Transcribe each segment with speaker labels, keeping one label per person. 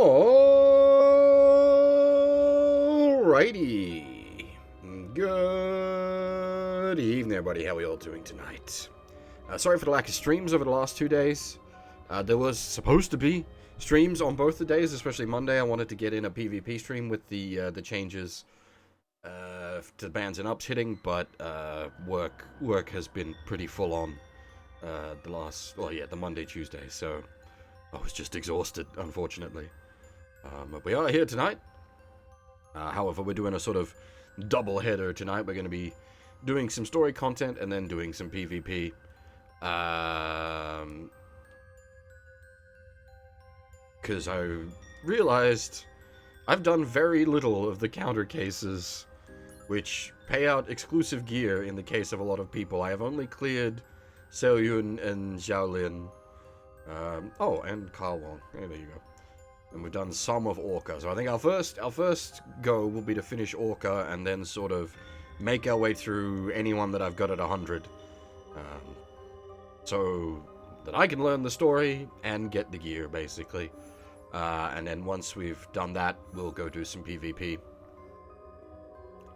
Speaker 1: Alrighty. Good evening, everybody. How are we all doing tonight? Sorry for the lack of streams over the last 2 days. There was supposed to be streams on both the days, especially Monday. I wanted to get in a PvP stream with the changes to bans and ups hitting, but work has been pretty full on the Monday, Tuesday, so I was just exhausted, unfortunately. But we are here tonight. However, we're doing a sort of double header tonight. We're going to be doing some story content and then doing some PvP. Because I realized I've done very little of the counter cases, which pay out exclusive gear in the case of a lot of people. I have only cleared Selyun and Xiaolin. And Carl Wong. There you go. And we've done some of Orca. So I think our first go will be to finish Orca and then sort of make our way through anyone that I've got at 100. So that I can learn the story and get the gear, basically. And then once we've done that, we'll go do some PvP.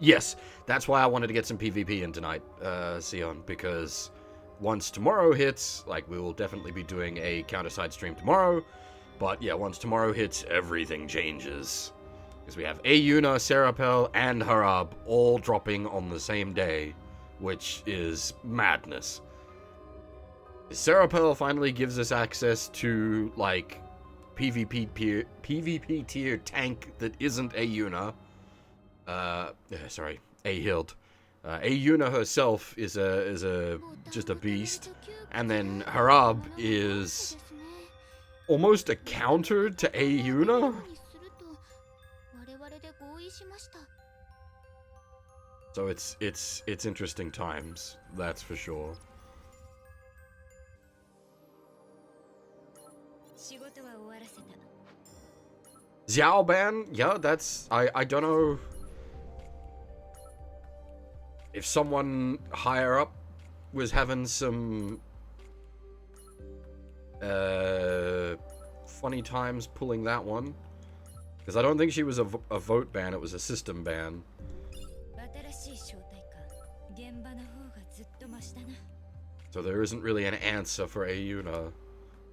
Speaker 1: Yes, that's why I wanted to get some PvP in tonight, Sion, because once tomorrow hits, like, we will definitely be doing a counter-side stream tomorrow. But yeah, once tomorrow hits, everything changes. Because we have Ayuna, Serapel, and Harab all dropping on the same day, which is madness. Serapel finally gives us access to, like, PvP tier tank that isn't Ayuna. Ahild. Ayuna herself is just a beast, and then Harab is almost a counter to Ayuna. So it's interesting times, that's for sure. Xiaoban, yeah, that's I don't know if someone higher up was having some funny times pulling that one, because I don't think she was a vote ban, it was a system ban. So there isn't really an answer for Ayuna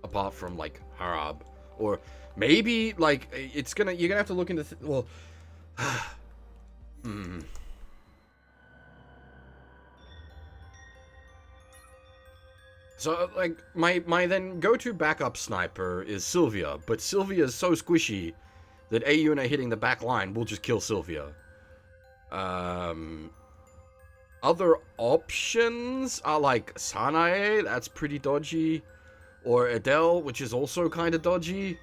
Speaker 1: apart from, like, Harab, or maybe, like, you're gonna have to look into So, like, my then go-to backup sniper is Sylvia, but Sylvia is so squishy that Ayuna hitting the back line will just kill Sylvia. Other options are, like, Sanae, that's pretty dodgy, or Adele, which is also kind of dodgy.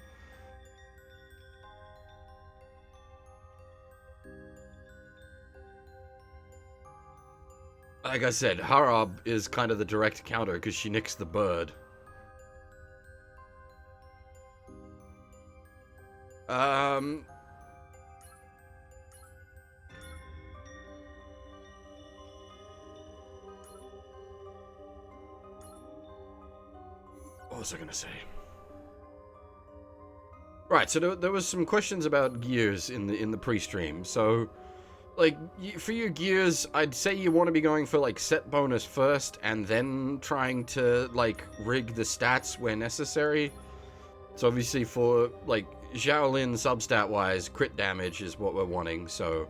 Speaker 1: Like I said, Harab is kind of the direct counter because she nicks the bird. What was I gonna say? Right, so there was some questions about gears in the pre-stream. So, like, for your gears, I'd say you want to be going for, like, set bonus first, and then trying to, like, rig the stats where necessary. So obviously for, like, Xiaolin substat-wise, crit damage is what we're wanting, so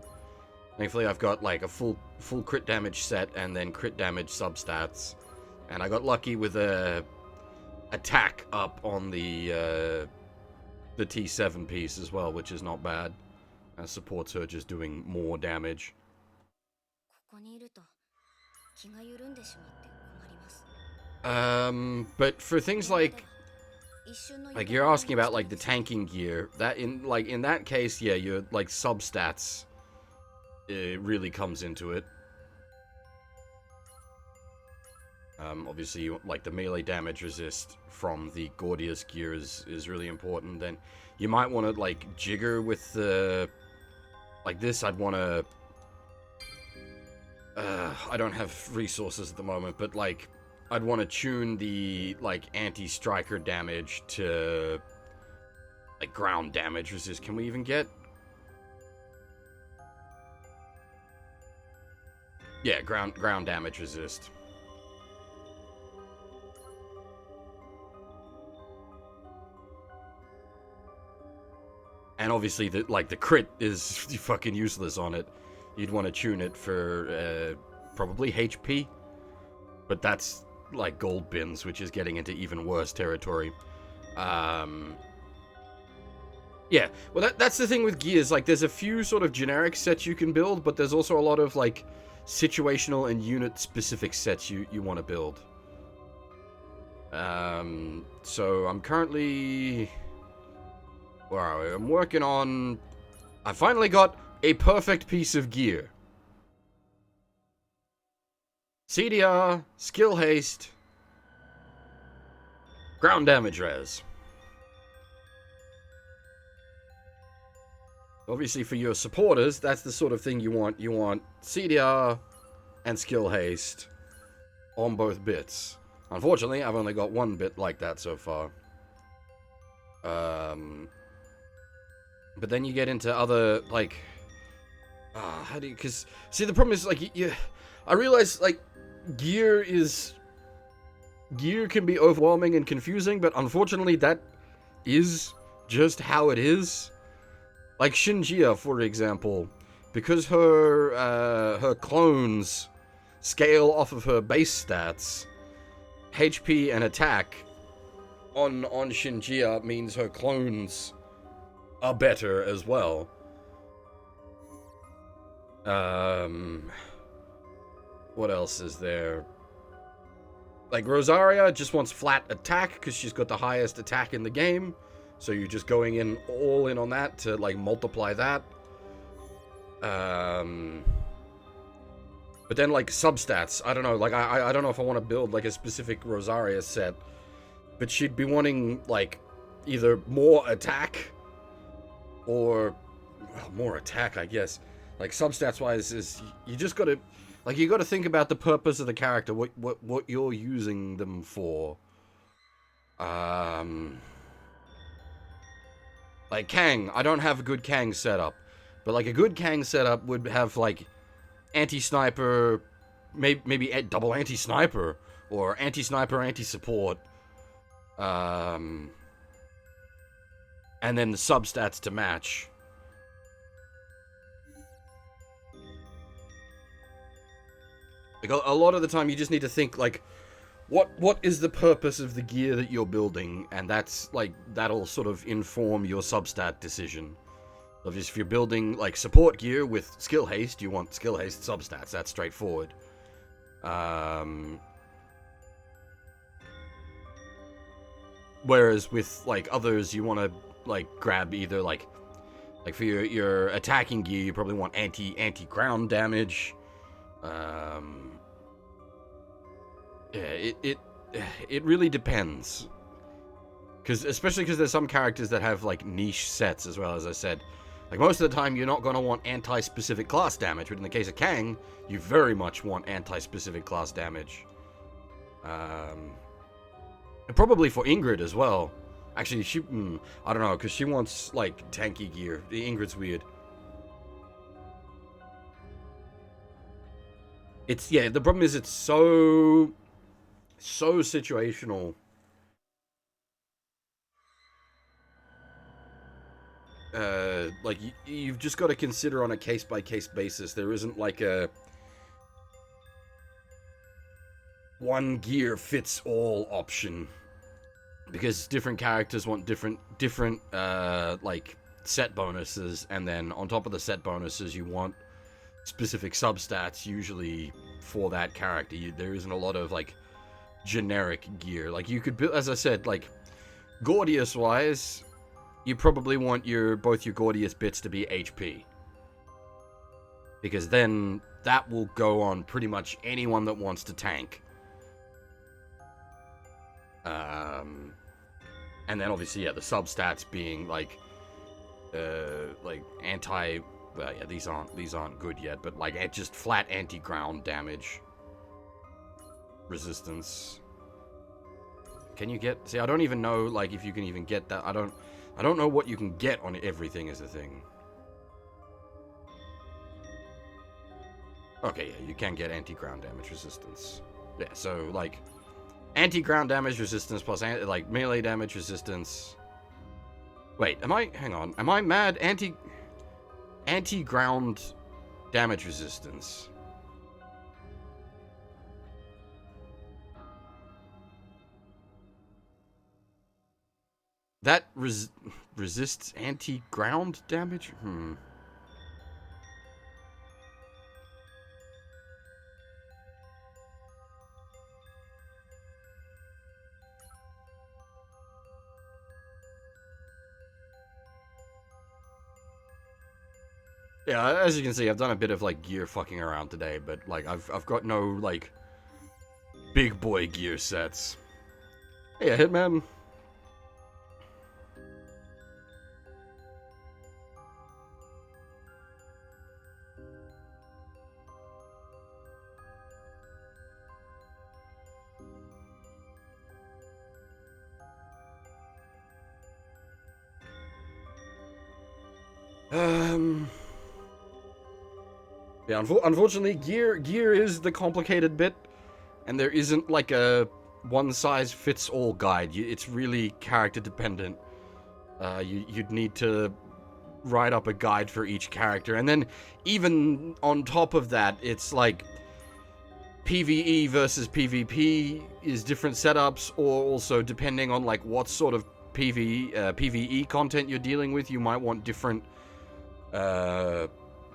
Speaker 1: thankfully I've got, like, a full crit damage set, and then crit damage substats. And I got lucky with a attack up on the T7 piece as well, which is not bad. Supports her just doing more damage. But for things like you're asking about, like, the tanking gear, that in that case, yeah, your, like, substats, it really comes into it. Obviously, like, the melee damage resist from the Gordius gear is really important. Then you might want to, like, jigger with the, like, this. I'd want to, I don't have resources at the moment, but, like, I'd want to tune the, like, anti-striker damage to Like, ground damage resist. Can we even get... Yeah, ground damage resist. And obviously, the crit is fucking useless on it. You'd want to tune it for probably HP. But that's like gold bins, which is getting into even worse territory. Yeah, well, that's the thing with gears. Like, there's a few sort of generic sets you can build, but there's also a lot of, like, situational and unit-specific sets you want to build. So I'm currently... Where are we? I'm working on... I finally got a perfect piece of gear. CDR, skill haste, ground damage res. Obviously, for your supporters, that's the sort of thing you want. You want CDR and skill haste on both bits. Unfortunately, I've only got one bit like that so far. But then you get into other, like... how do you... Because, see, the problem is, like, I realize, like, gear can be overwhelming and confusing, but unfortunately, that is just how it is. Like Shinjia, for example, because her clones scale off of her base stats, HP and attack on Shinjia means her clones are better as well. What else is there? Like, Rosaria just wants flat attack because she's got the highest attack in the game. So you're just going in all in on that to, like, multiply that. But then, like, substats. I don't know. Like, I don't know if I want to build, like, a specific Rosaria set. But she'd be wanting, like, either more attack or... Well, more attack, I guess. Like, substats-wise is... You just gotta... Like, you gotta think about the purpose of the character. What you're using them for. Like, Kang. I don't have a good Kang setup. But, like, a good Kang setup would have, like, anti-sniper... Maybe double anti-sniper. Or anti-sniper, anti-support. And then the substats to match. Like, a lot of the time, you just need to think, like, what is the purpose of the gear that you're building? And that's, like, that'll sort of inform your substat decision. Obviously, if you're building, like, support gear with skill haste, you want skill haste substats. That's straightforward. Whereas with, like, others, you want to, like, grab either, like for your attacking gear, you probably want anti-ground damage. Yeah, it really depends. Especially because there's some characters that have, like, niche sets as well, as I said. Like, most of the time, you're not going to want anti-specific class damage, but in the case of Kang, you very much want anti-specific class damage. And probably for Ingrid as well. Actually, I don't know, because she wants, like, tanky gear. Ingrid's weird. The problem is it's so situational. Like, you've just got to consider on a case-by-case basis. There isn't, like, a one gear fits all option. Because different characters want different, like, set bonuses, and then on top of the set bonuses, you want specific substats, usually, for that character. There isn't a lot of, like, generic gear. Like, you could build, as I said, like, Gordius-wise, you probably want both your Gordius bits to be HP. Because then, that will go on pretty much anyone that wants to tank. And then obviously, yeah, the substats being like anti. Well, yeah, these aren't good yet, but like just flat anti-ground damage, resistance. Can you get? See, I don't even know like if you can even get that. I don't I don't know what you can get on everything is the thing. Okay, yeah, you can get anti-ground damage resistance. Yeah, so, like, anti-ground damage resistance plus, like, melee damage resistance. Wait, hang on, am I mad? Anti-ground damage resistance. That resists anti-ground damage? Yeah, as you can see, I've done a bit of, like, gear fucking around today, but, like, I've got no, like, big boy gear sets. Hey, Hitman. Yeah, unfortunately, gear is the complicated bit, and there isn't like a one-size-fits-all guide. It's really character dependent. You'd need to write up a guide for each character, and then even on top of that, it's like PvE versus PvP is different setups, or also depending on like what sort of PvE content you're dealing with, you might want different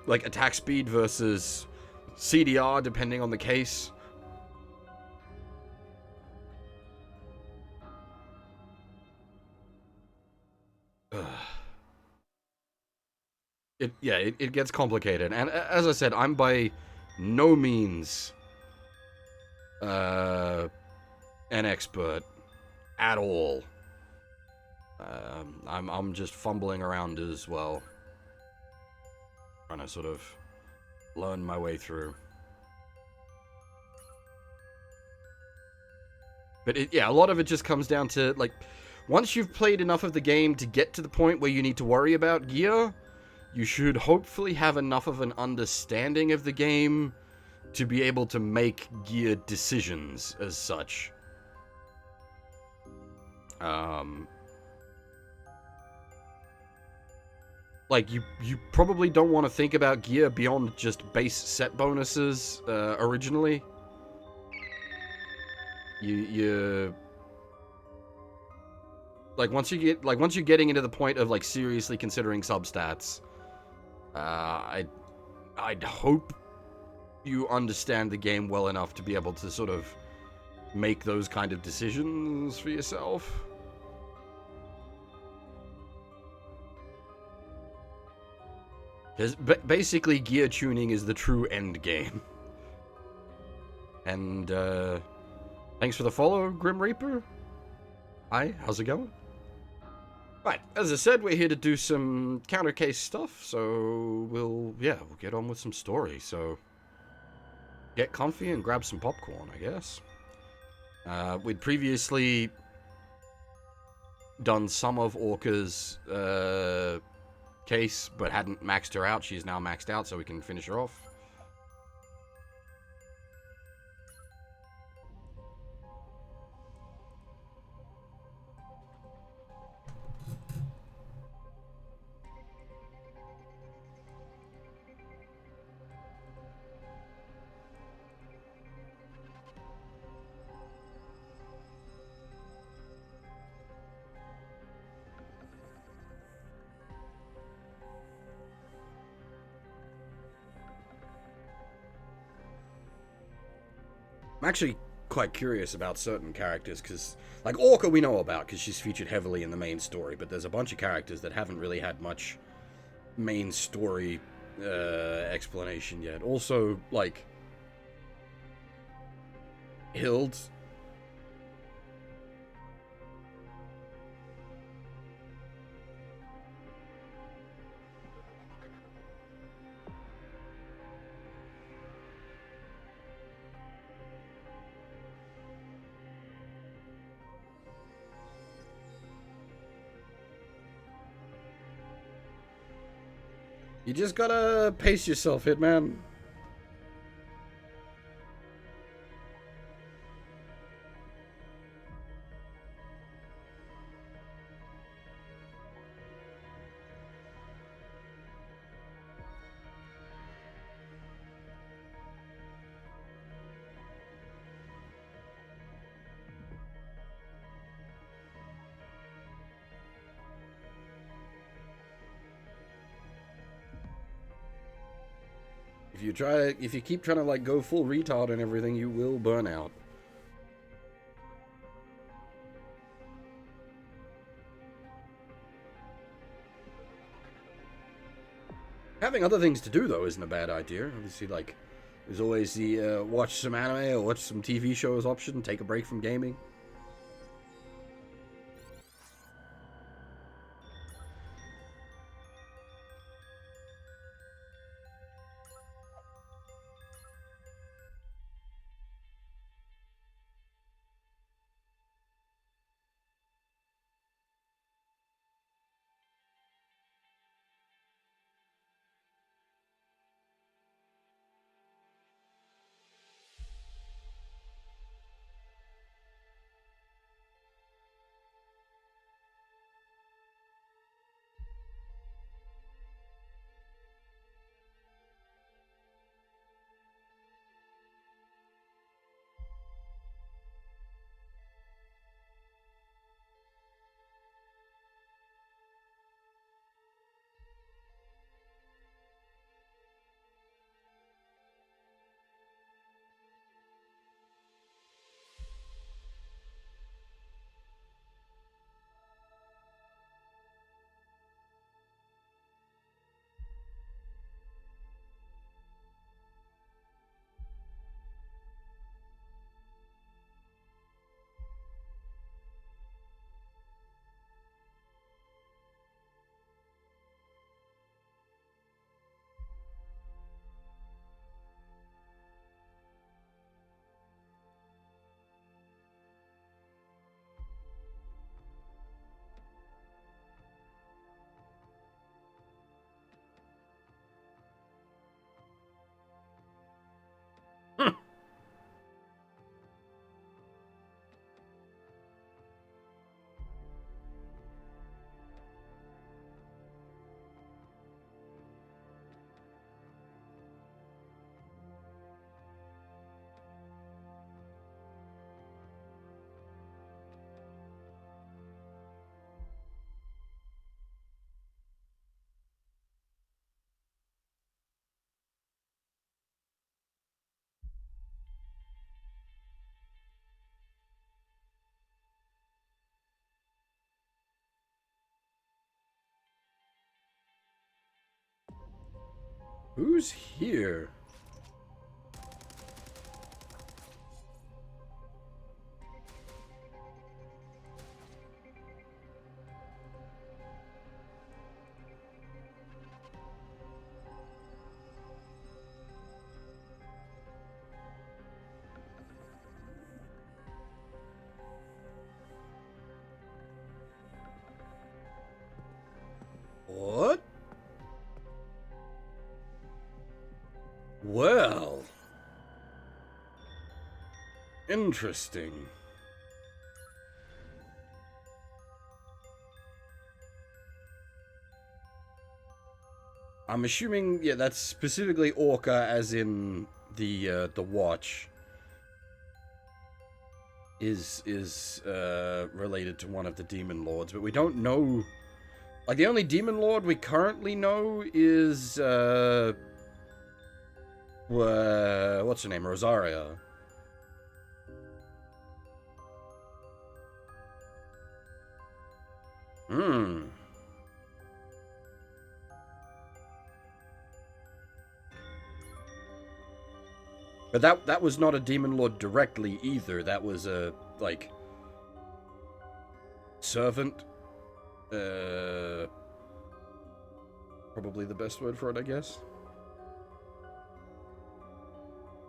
Speaker 1: like attack speed versus CDR depending on the case. It gets complicated, and as I said, I'm by no means an expert at all. I'm just fumbling around as well, trying to sort of learn my way through. But a lot of it just comes down to, like, once you've played enough of the game to get to the point where you need to worry about gear, you should hopefully have enough of an understanding of the game to be able to make gear decisions as such. Like, you probably don't want to think about gear beyond just base set bonuses, originally. Like, once you're getting into the point of, like, seriously considering substats, I'd hope you understand the game well enough to be able to sort of make those kind of decisions for yourself. Because basically, gear tuning is the true end game. And, thanks for the follow, Grim Reaper. Hi, how's it going? Right, as I said, we're here to do some counter case stuff, so we'll get on with some story. So, get comfy and grab some popcorn, I guess. We'd previously done some of Orca's case, but hadn't maxed her out. She's now maxed out, so we can finish her off. I'm actually quite curious about certain characters, because, like, Orca we know about, because she's featured heavily in the main story, but there's a bunch of characters that haven't really had much main story explanation yet. Also, like, Hild. You just gotta pace yourself, Hitman. If you keep trying to like go full retard and everything, you will burn out. Having other things to do though isn't a bad idea. Obviously, like there's always the watch some anime or watch some TV shows option. Take a break from gaming. Who's here? What? Well, interesting. I'm assuming, yeah, that's specifically Orca, as in the watch is related to one of the demon lords, but we don't know. Like, the only demon lord we currently know is what's her name, Rosaria. Hmm. But that was not a demon lord directly either. That was a like servant. Probably the best word for it, I guess.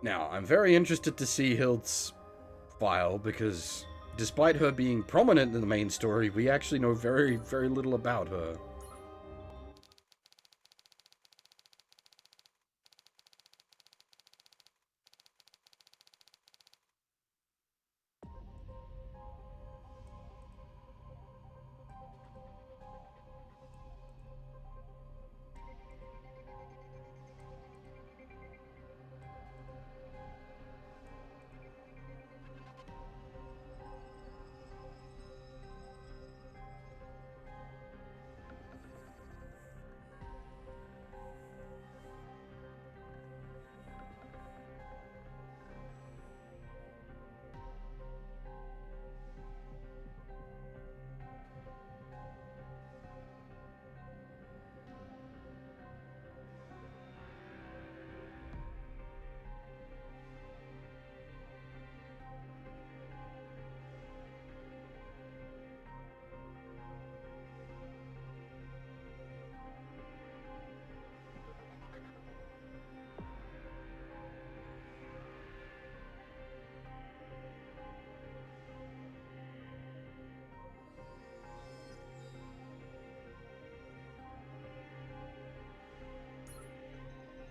Speaker 1: Now, I'm very interested to see Hild's file, because despite her being prominent in the main story, we actually know very, very little about her.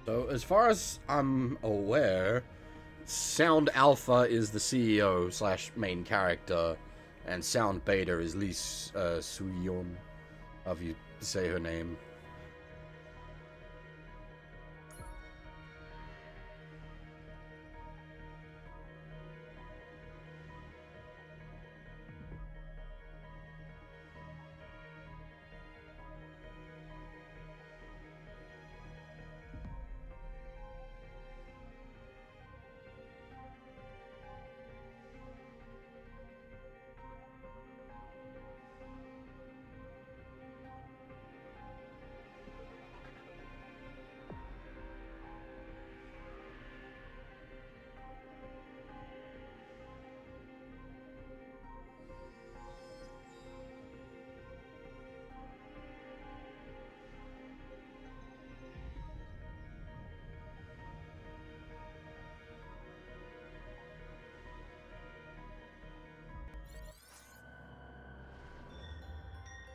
Speaker 1: So, as far as I'm aware, Sound Alpha is the CEO slash main character, and Sound Beta is Lee Suyeon, however you say her name.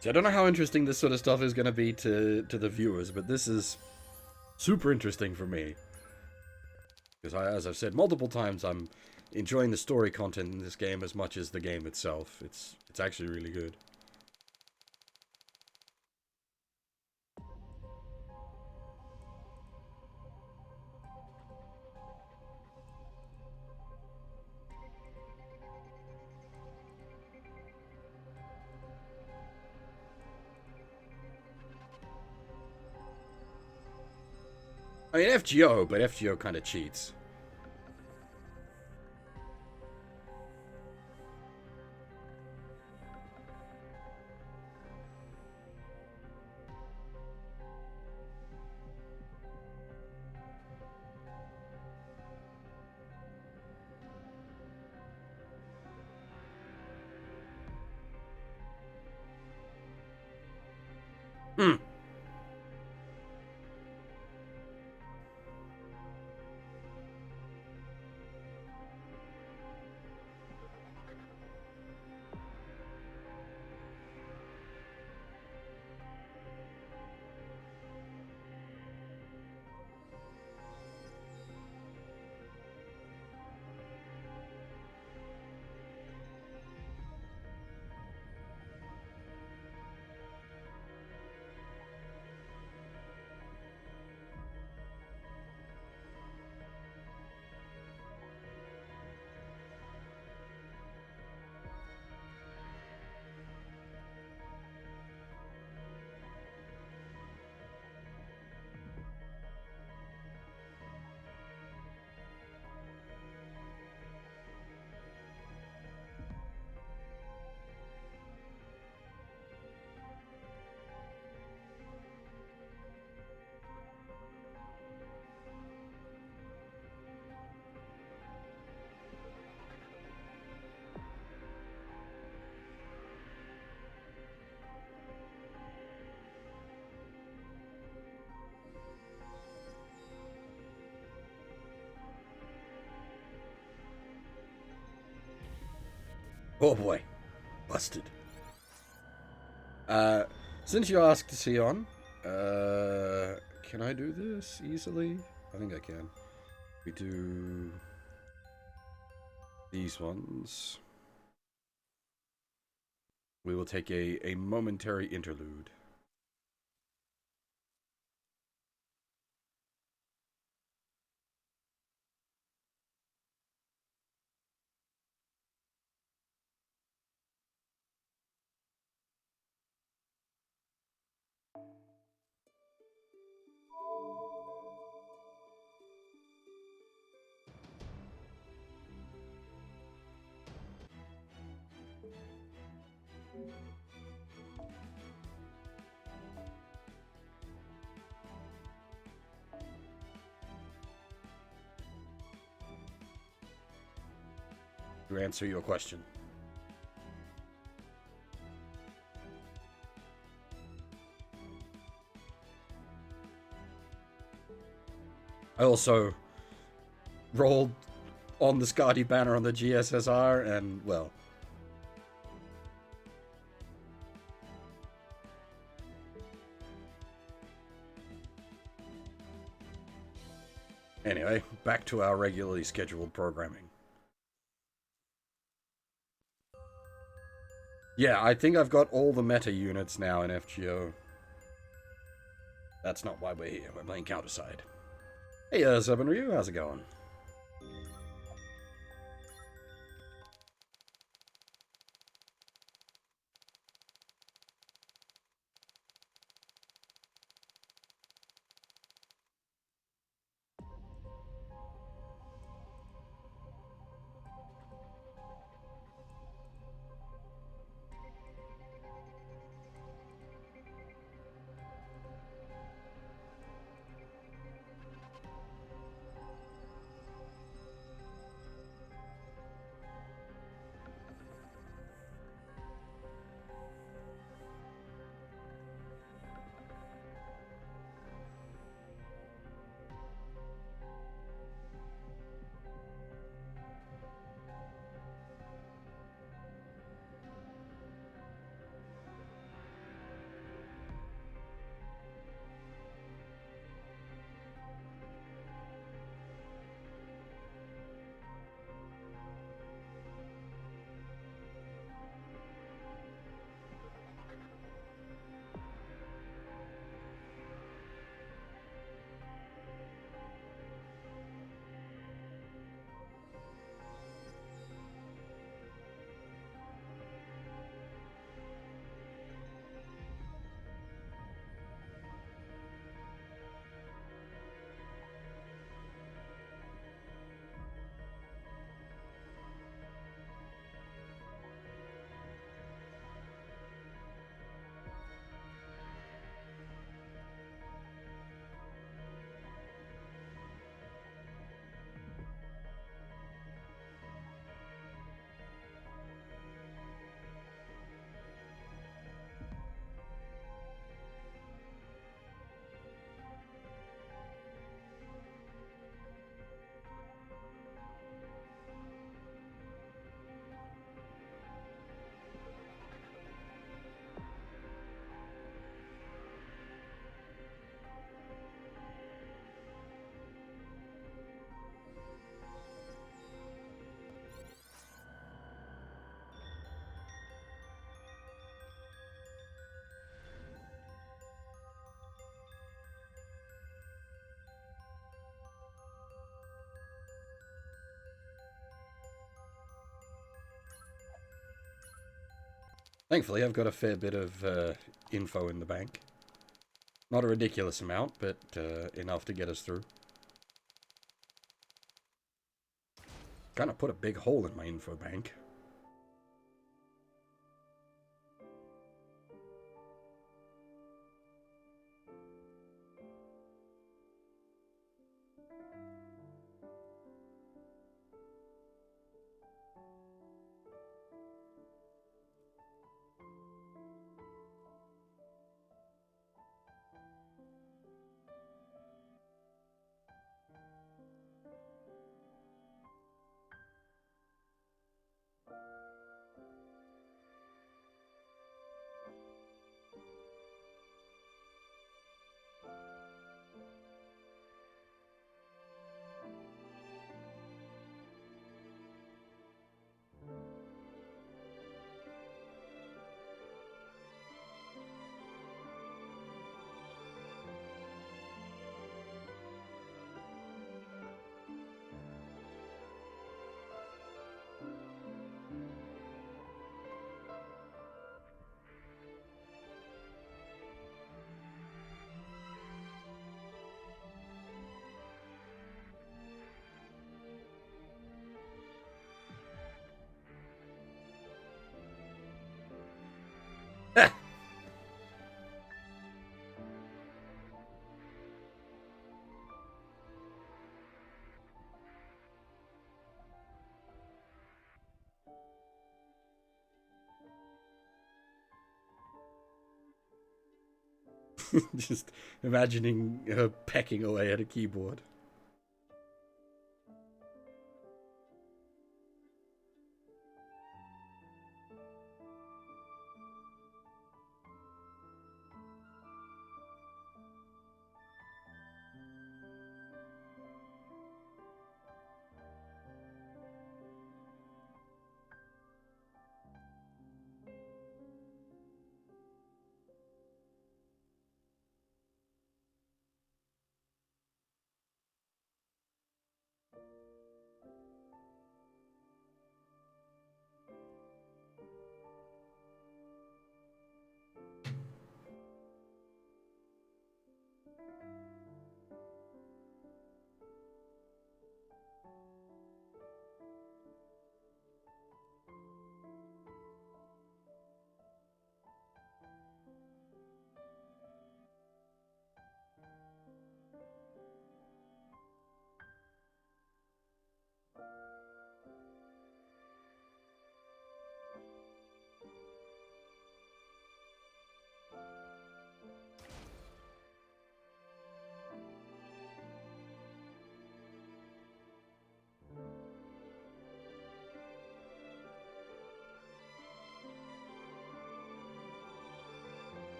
Speaker 1: So I don't know how interesting this sort of stuff is going to be to the viewers, but this is super interesting for me. Because as I've said multiple times, I'm enjoying the story content in this game as much as the game itself. It's actually really good. I mean, FGO, but FGO kind of cheats. Hmm. Oh boy. Busted. Since you asked, Sion, can I do this easily? I think I can. We do these ones. We will take a momentary interlude. To answer your question. I also rolled on the Skadi banner on the GSSR, and, well, Anyway, back to our regularly scheduled programming. Yeah, I think I've got all the meta units now in FGO. That's not why we're here. We're playing Counterside. Hey, Urban Ryu, how's it going? Thankfully, I've got a fair bit of info in the bank. Not a ridiculous amount, but enough to get us through. Kind of put a big hole in my info bank. Just imagining her pecking away at a keyboard.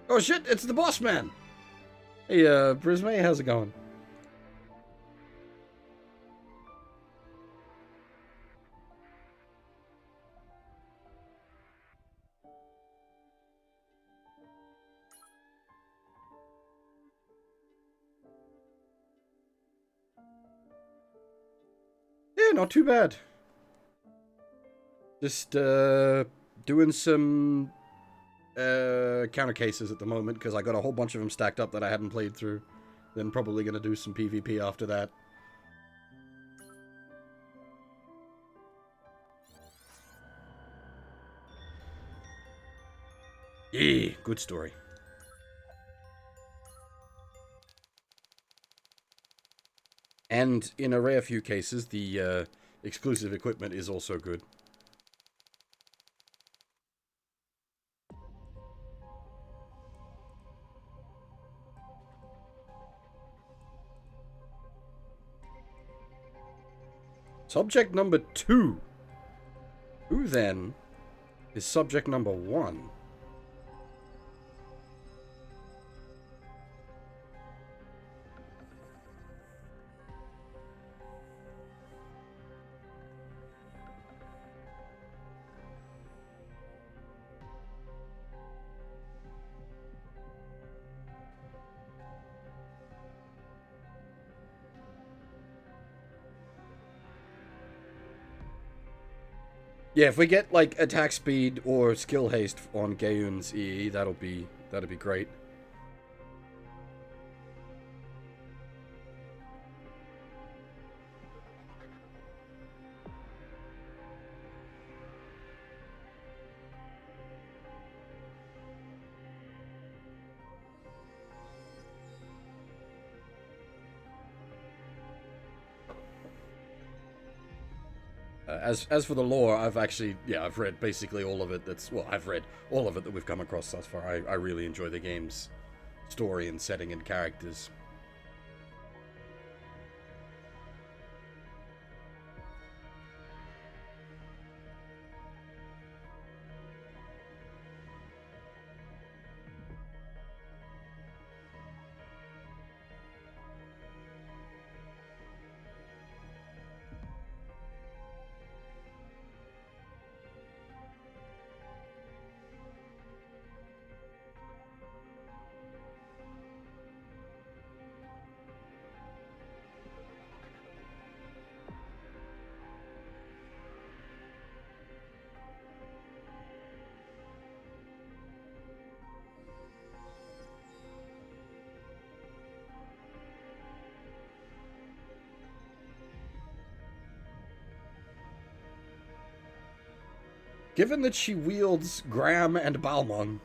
Speaker 1: Oh shit, it's the boss man! Hey, Brismay, how's it going? Yeah, not too bad. Just, doing some, counter cases at the moment, because I got a whole bunch of them stacked up that I hadn't played through. Then probably gonna do some PvP after that. Yeah, good story. And in a rare few cases, the exclusive equipment is also good. Subject number 2. Who then is subject number 1? Yeah, if we get like attack speed or skill haste on Gayun's EE, that'd be great. As for the lore, I've read basically all of it. I've read all of it that we've come across thus far. I really enjoy the game's story and setting and characters. Given that she wields Graham and Balmung,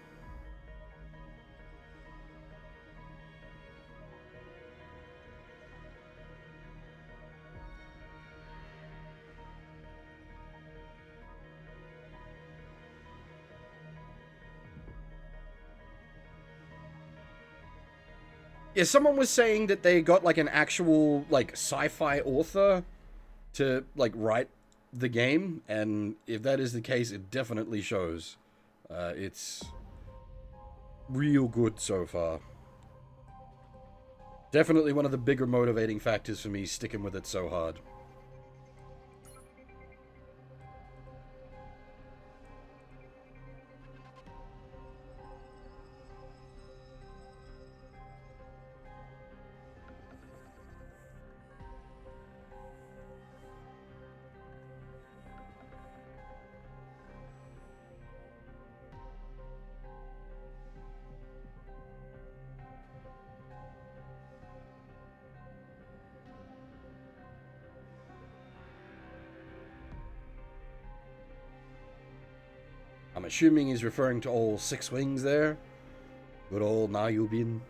Speaker 1: yeah, someone was saying that they got like an actual like sci-fi author to like write the game, and if that is the case, it definitely shows. It's real good so far. Definitely one of the bigger motivating factors for me sticking with it so hard. I'm assuming he's referring to all six wings there. Good old Na Yubin.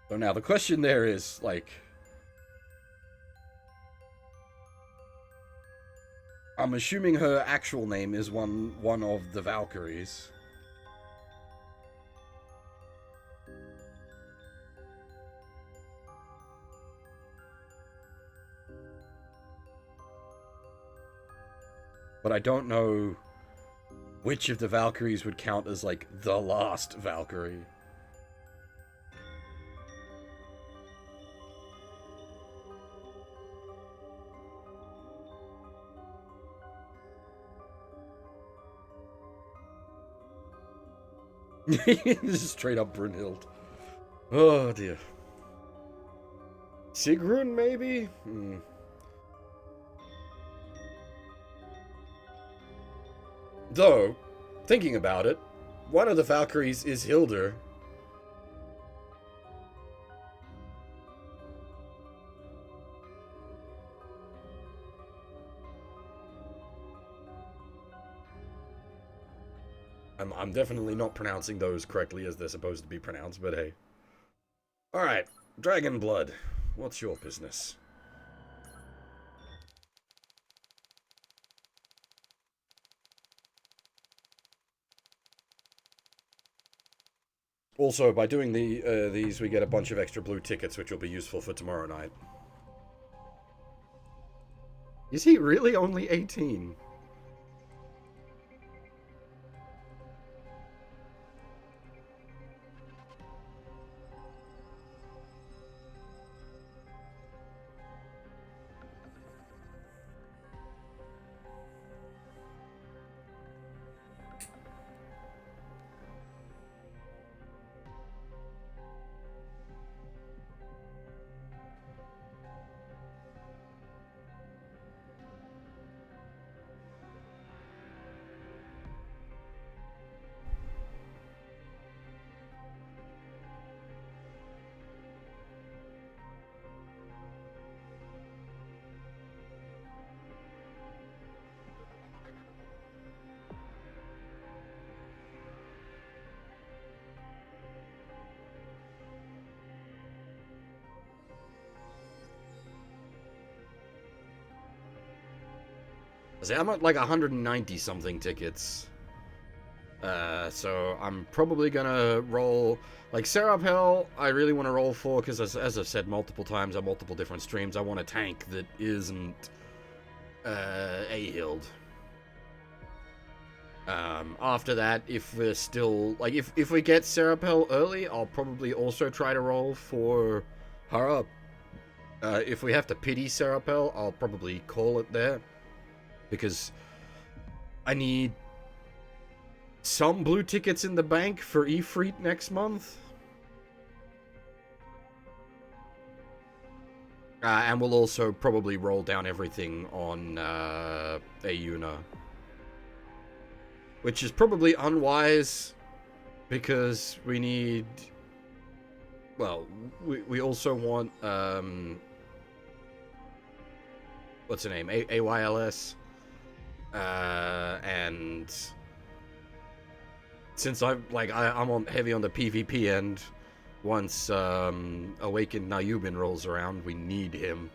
Speaker 1: So now the question there is, like, I'm assuming her actual name is one of the Valkyries. But I don't know which of the Valkyries would count as, like, the last Valkyrie. This is straight up Brunhild. Oh dear. Sigrun, maybe? Though, thinking about it, one of the Valkyries is Hildur. I'm definitely not pronouncing those correctly as they're supposed to be pronounced, but hey. Alright, Dragon Blood. What's your business? Also, by doing these, we get a bunch of extra blue tickets, which will be useful for tomorrow night. Is he really only 18? See, I'm at like 190 something tickets. So I'm probably gonna roll, like, Serapel, I really want to roll for, because as I've said multiple times on multiple different streams, I want a tank that isn't, Ahild. After that, if we're still, like, if we get Serapel early, I'll probably also try to roll for Hara. If we have to pity Serapel, I'll probably call it there. Because I need some blue tickets in the bank for Ifrit next month. And we'll also probably roll down everything on Aeuna. Which is probably unwise, because we need... Well, we also want... what's her name? AYLS. And since I'm heavy on the PvP end, once Awakened Nayubin rolls around, we need him.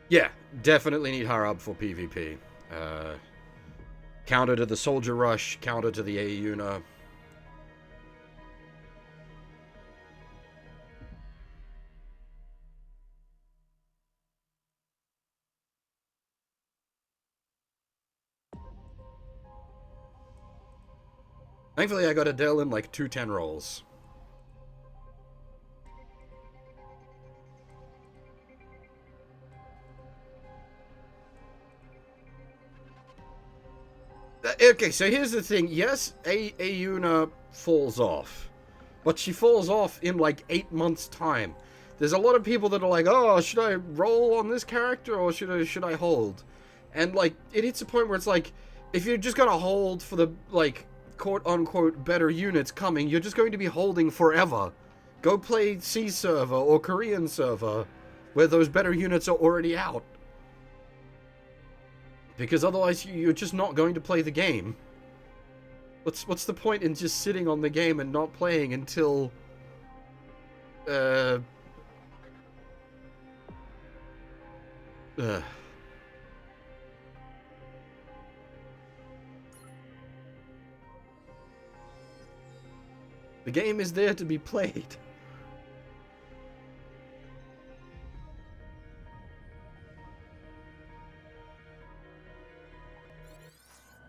Speaker 1: Yeah, definitely need Harab for PvP. Counter to the Soldier Rush, counter to the Aeuna. Thankfully, I got Adele in like 210 rolls. Okay, so here's the thing. Yes, Aeuna falls off. But she falls off in like 8 months' time. There's a lot of people that are like, oh, should I roll on this character or should I hold? And like, it hits a point where it's like, if you're just gonna hold for the, like, quote-unquote better units coming, you're just going to be holding forever. Go play C server or Korean server, where those better units are already out. Because otherwise, you're just not going to play the game. What's the point in just sitting on the game and not playing until uh, uh the game is there to be played.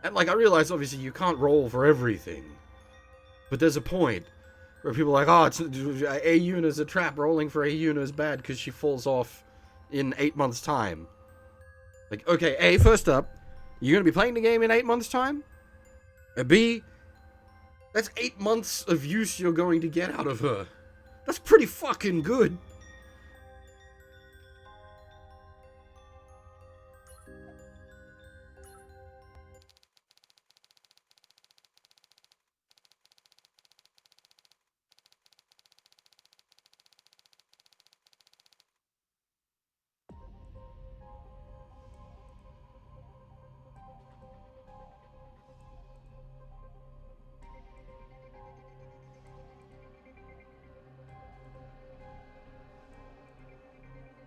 Speaker 1: And like I realize obviously you can't roll for everything. But there's a point where people are like, oh, it's Ayuna's a trap, rolling for Ayuna is bad because she falls off in 8 months' time. Like, okay, A, first up, you're going to be playing the game in 8 months' time? And B, that's 8 months of use you're going to get out of her. That's pretty fucking good.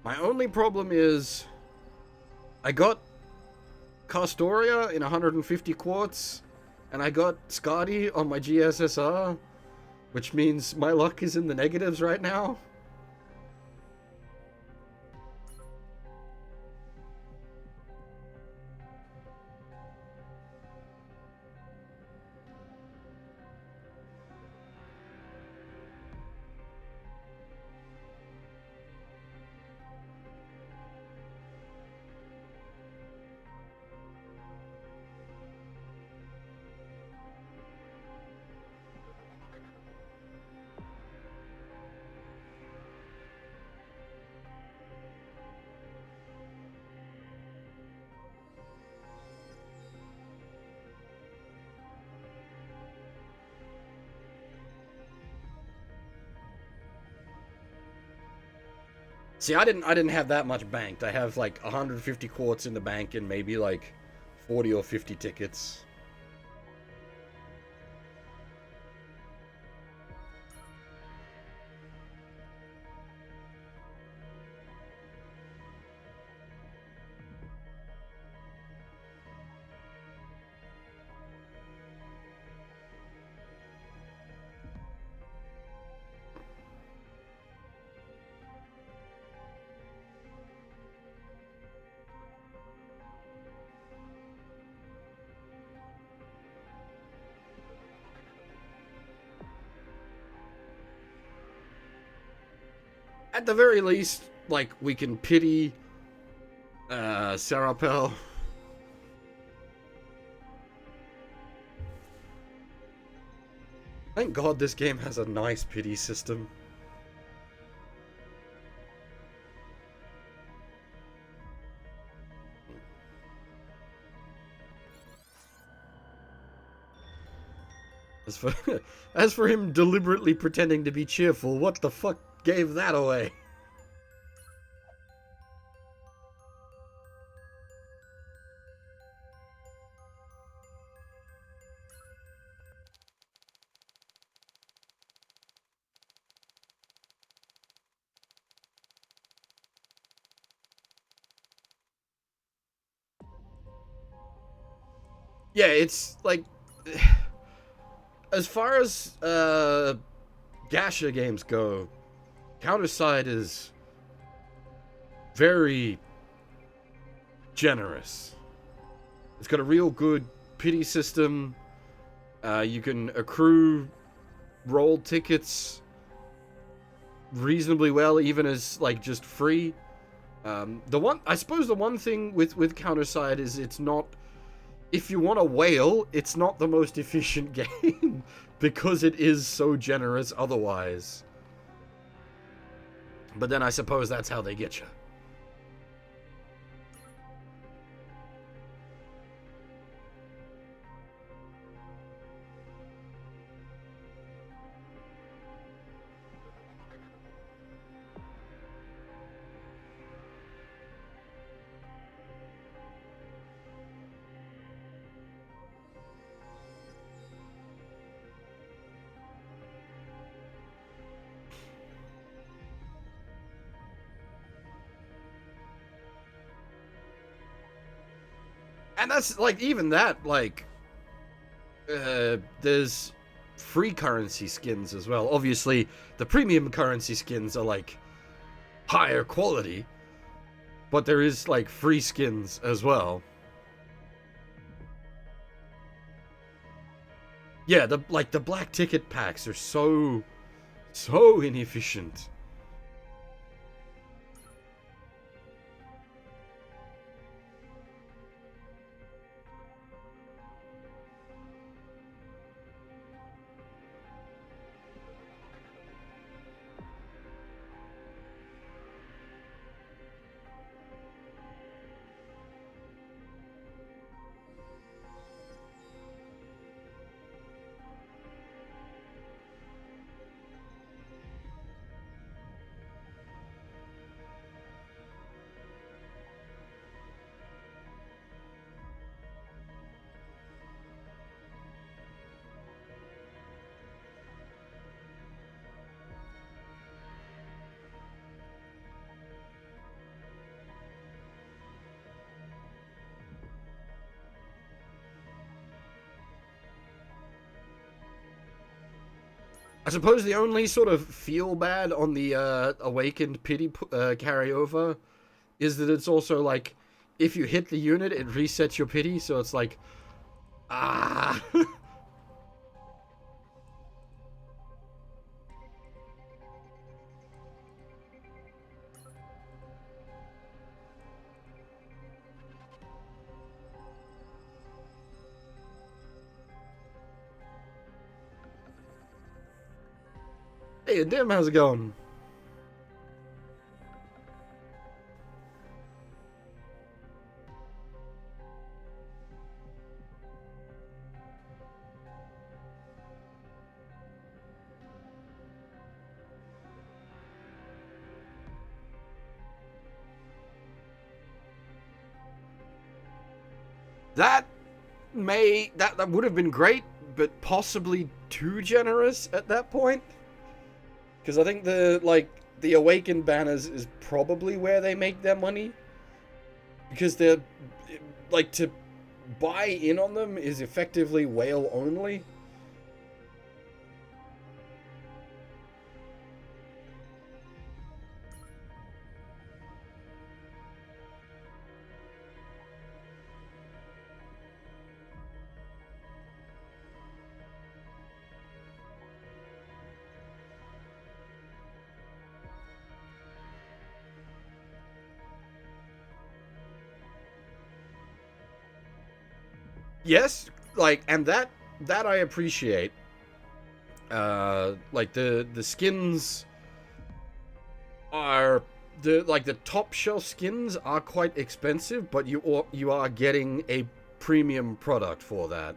Speaker 1: My only problem is I got Castoria in 150 quartz, and I got Scotty on my GSSR, which means my luck is in the negatives right now. See, I didn't have that much banked. I have like 150 quartz in the bank and maybe like 40 or 50 tickets. At the very least, like, we can pity Serapel. Thank God this game has a nice pity system. As for, as for him deliberately pretending to be cheerful, what the fuck gave that away? Yeah, it's like... As far as gacha games go, Counterside is very generous. It's got a real good pity system. You can accrue rolled tickets reasonably well, even as like just free. I suppose the one thing with Counterside is it's not. If you want a whale, it's not the most efficient game because it is so generous otherwise. But then I suppose that's how they get you. And that's like even that like there's free currency skins as well. Obviously, the premium currency skins are like higher quality, but there is like free skins as well. Yeah, the black ticket packs are so inefficient. I suppose the only sort of feel bad on the awakened pity carryover is that it's also like if you hit the unit, it resets your pity, so it's like ah. Hey, Dim, how's it going? That that would have been great, but possibly too generous at that point. Because I think the awakened banners is probably where they make their money. Because they're like to buy in on them is effectively whale only. Yes, like, and that I appreciate. Like the skins are the top shelf skins are quite expensive, but you are getting a premium product for that.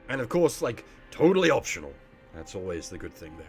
Speaker 1: And of course, like totally optional. That's always the good thing there.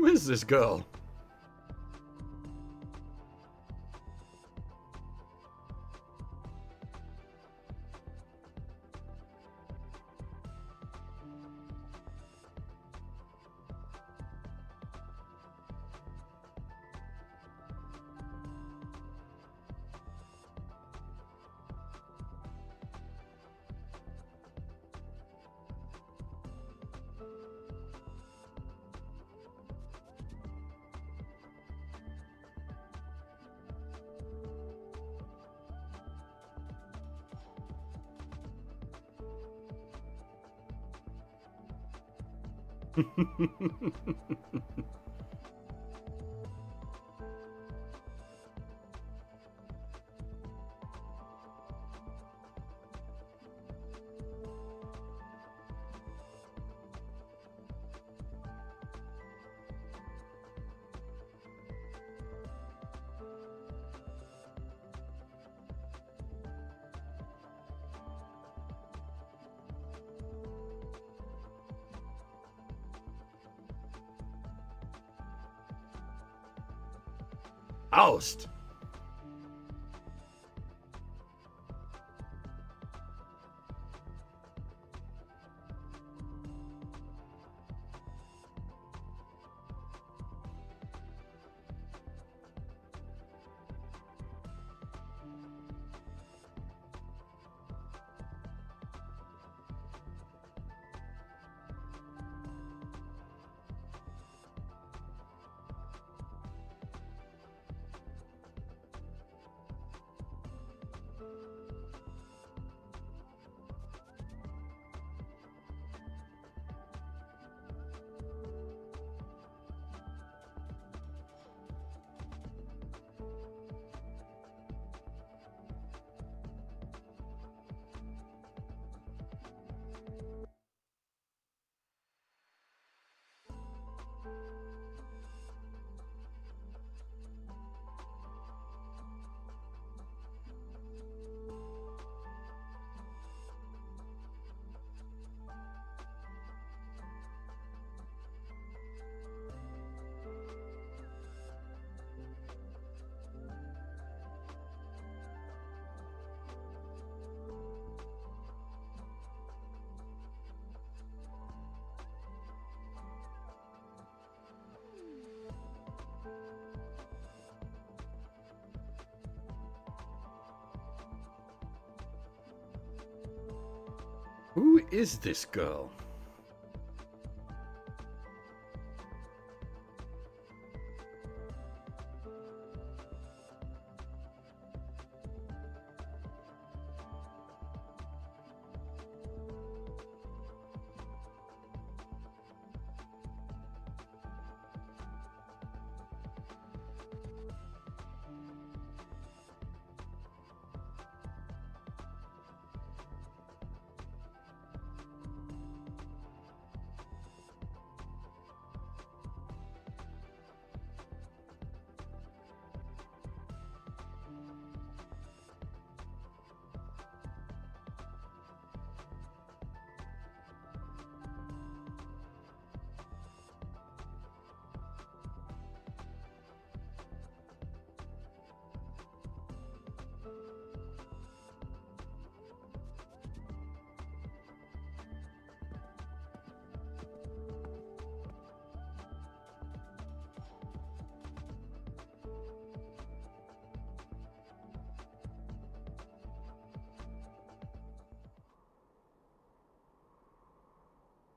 Speaker 1: Who is this girl? Oust! Who is this girl?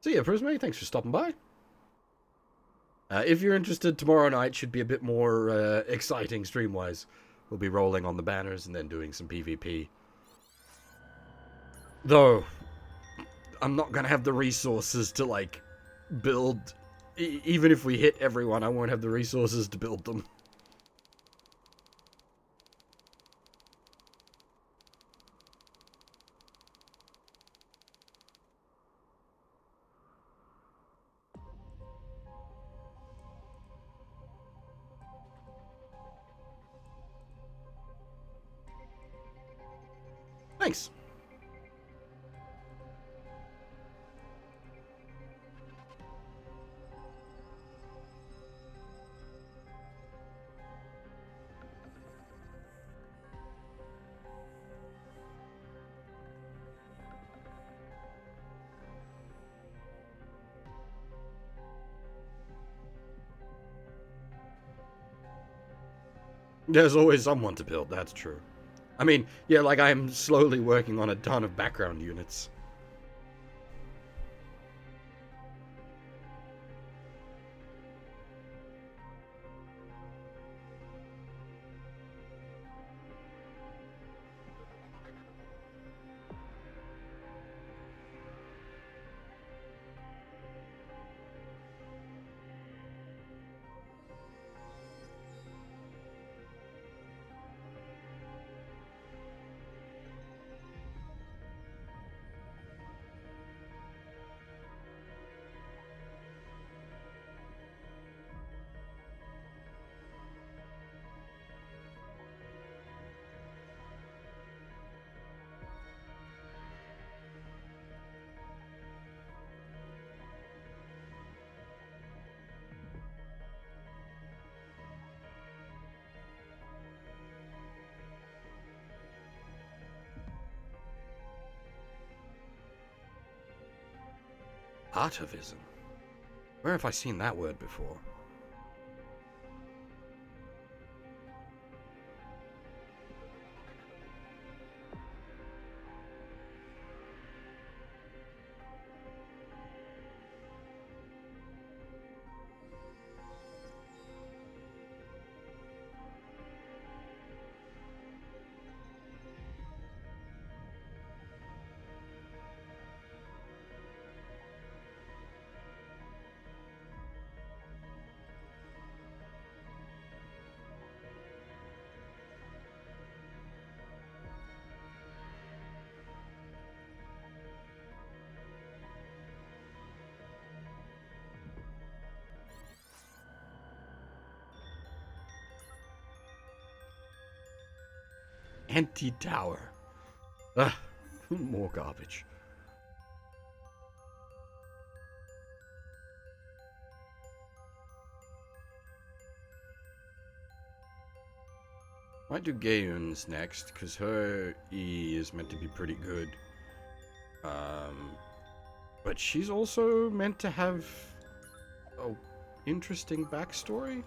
Speaker 1: So yeah, Prisme, thanks for stopping by. If you're interested, tomorrow night should be a bit more exciting stream-wise. We'll be rolling on the banners and then doing some PvP. Though, I'm not gonna have the resources to, like, build... even if we hit everyone, I won't have the resources to build them. Thanks. There's always someone to build, that's true. I mean, yeah, like I'm slowly working on a ton of background units. Atavism? Where have I seen that word before? Anti-tower. Ugh, more garbage. Might do Gayun's next, because her E is meant to be pretty good. But she's also meant to have a interesting backstory.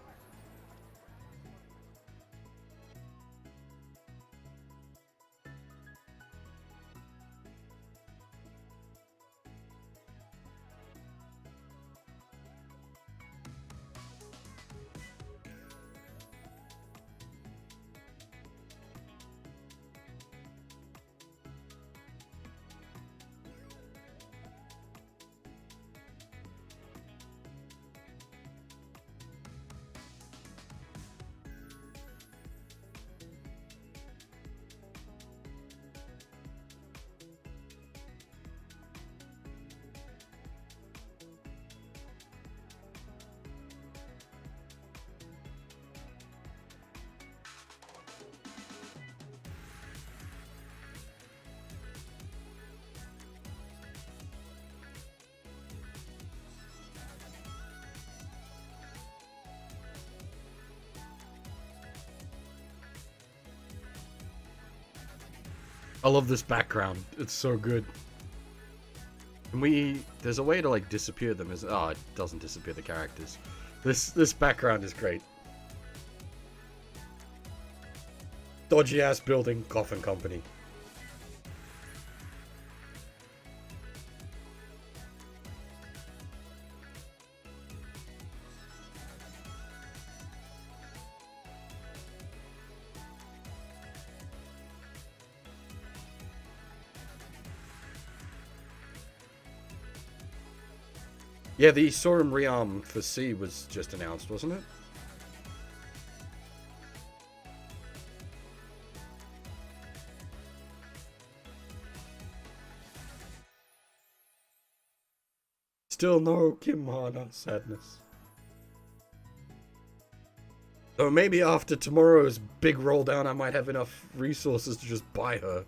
Speaker 1: I love this background. It's so good. Can we... There's a way to, like, disappear them. Oh, it doesn't disappear the characters. This background is great. Dodgy-ass building, Coffin Company. Yeah, the Sorum Realm for C was just announced, wasn't it? Still no Kim Hana sadness. So maybe after tomorrow's big roll down, I might have enough resources to just buy her.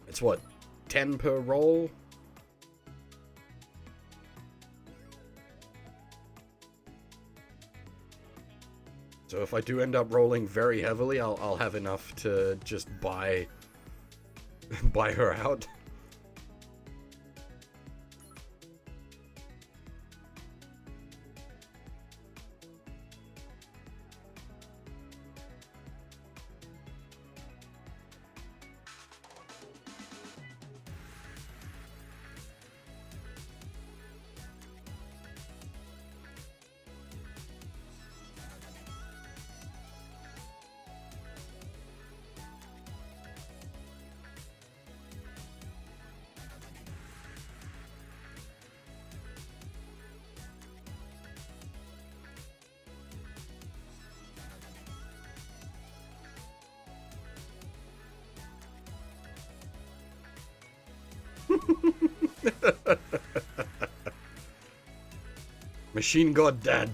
Speaker 1: It's what, 10 per roll? So if I do end up rolling very heavily, I'll have enough to just buy her out. Machine God Dad.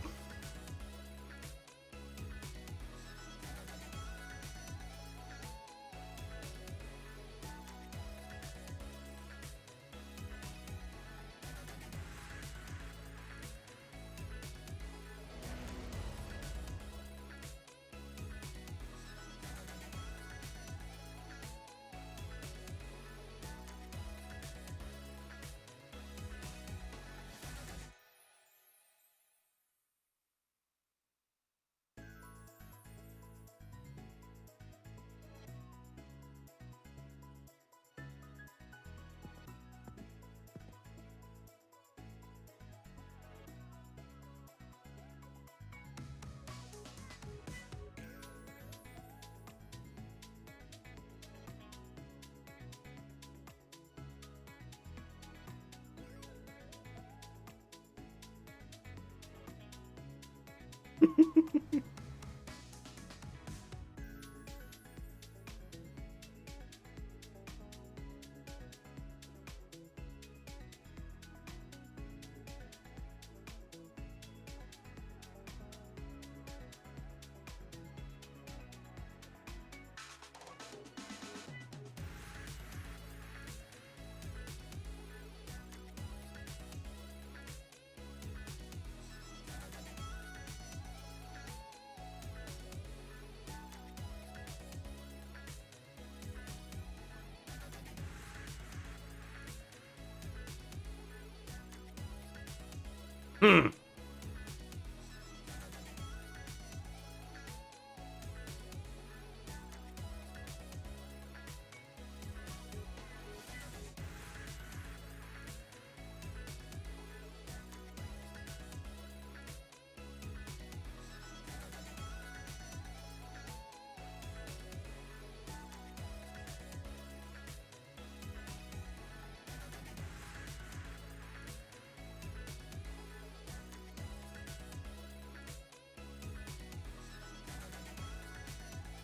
Speaker 1: Hmm.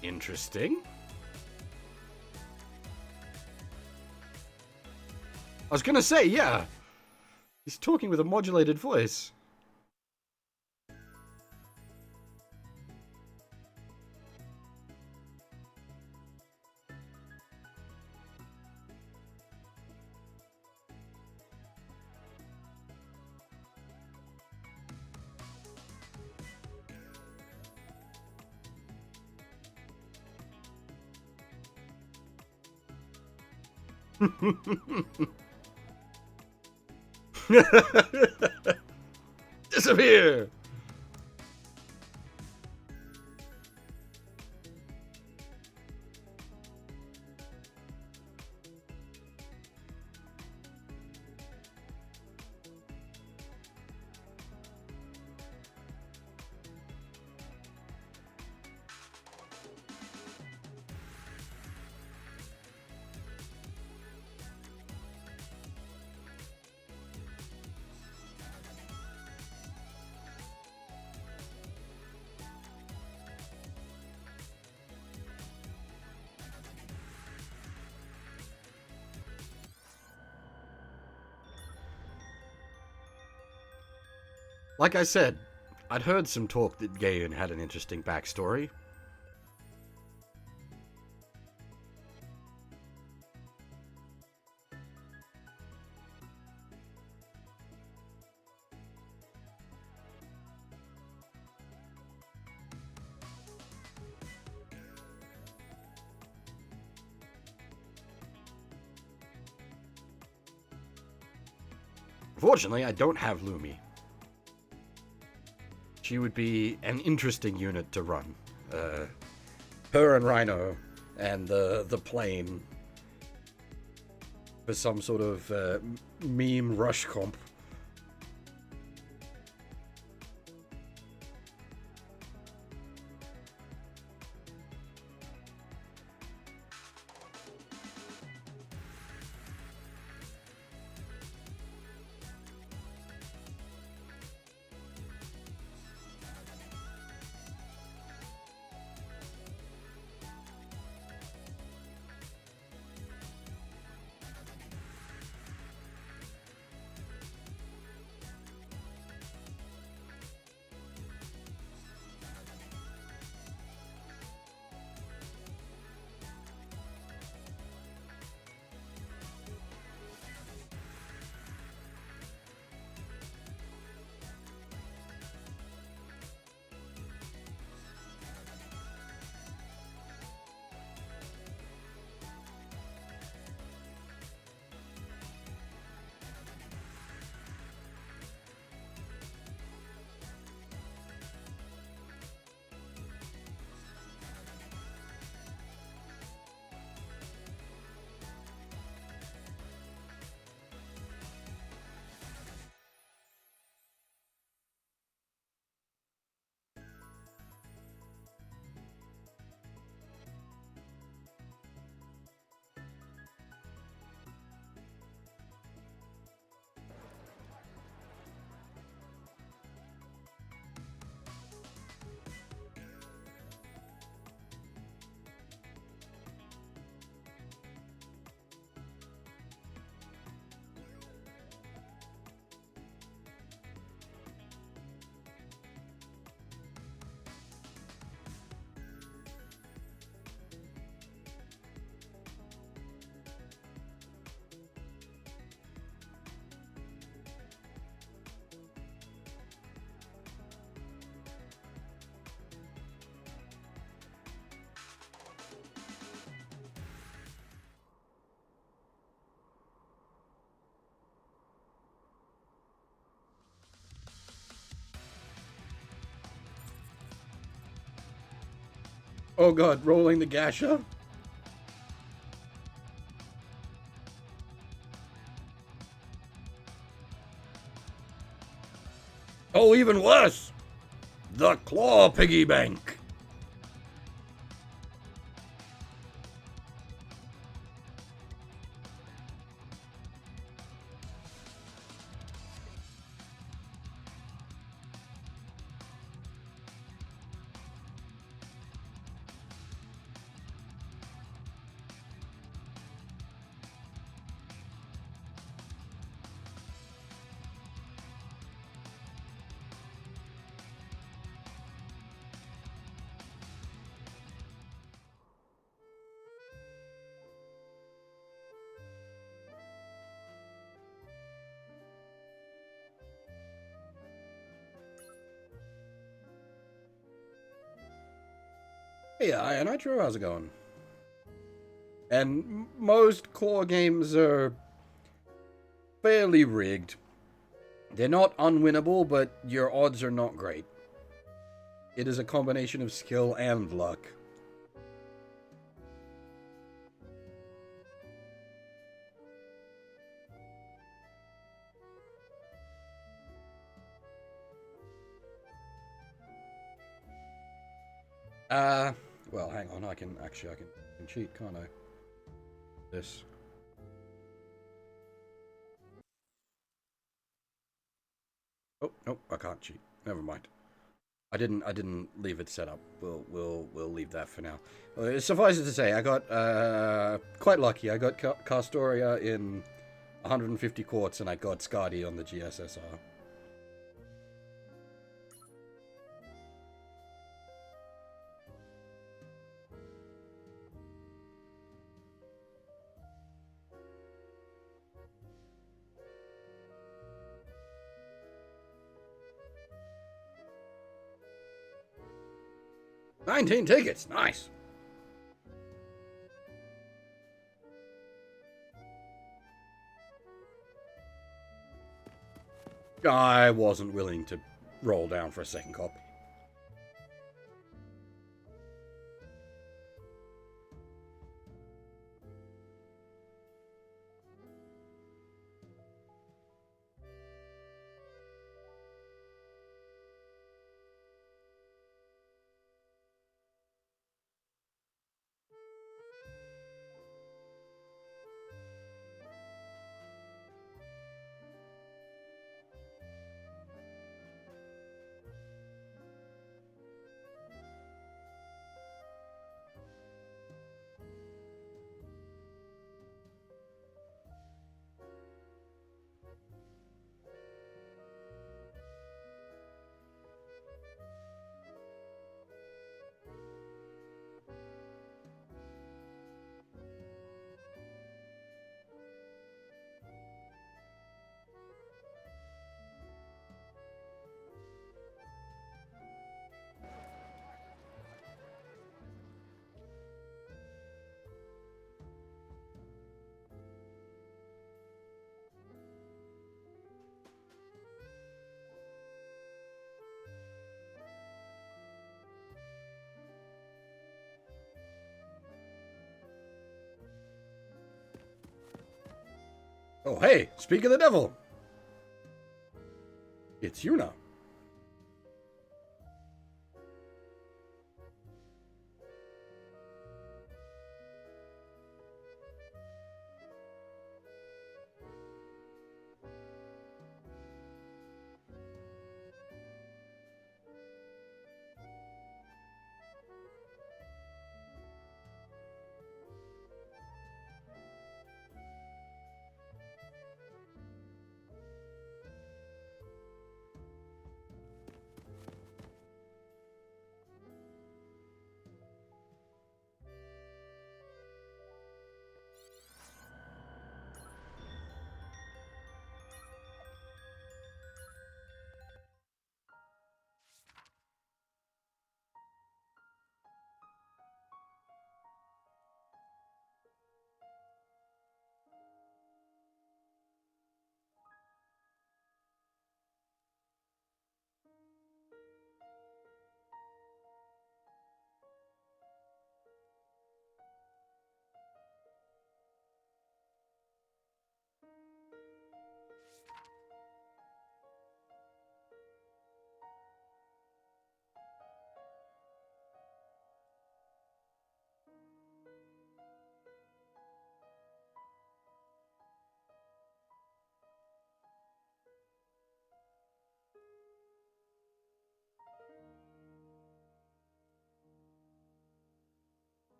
Speaker 1: Interesting. I was gonna say, yeah. He's talking with a modulated voice. Disappear! Like I said, I'd heard some talk that Gaiun had an interesting backstory. Fortunately, I don't have Lumi. She would be an interesting unit to run. Her and Rhino and the plane for some sort of meme rush comp. Oh god, rolling the Gasha? Oh, even worse! The Claw Piggy Bank! Hey, Nitro, how's it going? And most claw games are fairly rigged. They're not unwinnable, but your odds are not great. It is a combination of skill and luck. Well, hang on, I can cheat, can't I? This. Oh, nope, I can't cheat. Never mind. I didn't leave it set up. We'll leave that for now. Suffice it to say, I got quite lucky. I got Castoria in 150 quartz, and I got Skadi on the GSSR. $19 tickets, nice. I wasn't willing to roll down for a second copy. Oh, hey, speak of the devil. It's Yuna.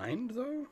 Speaker 1: mind, though?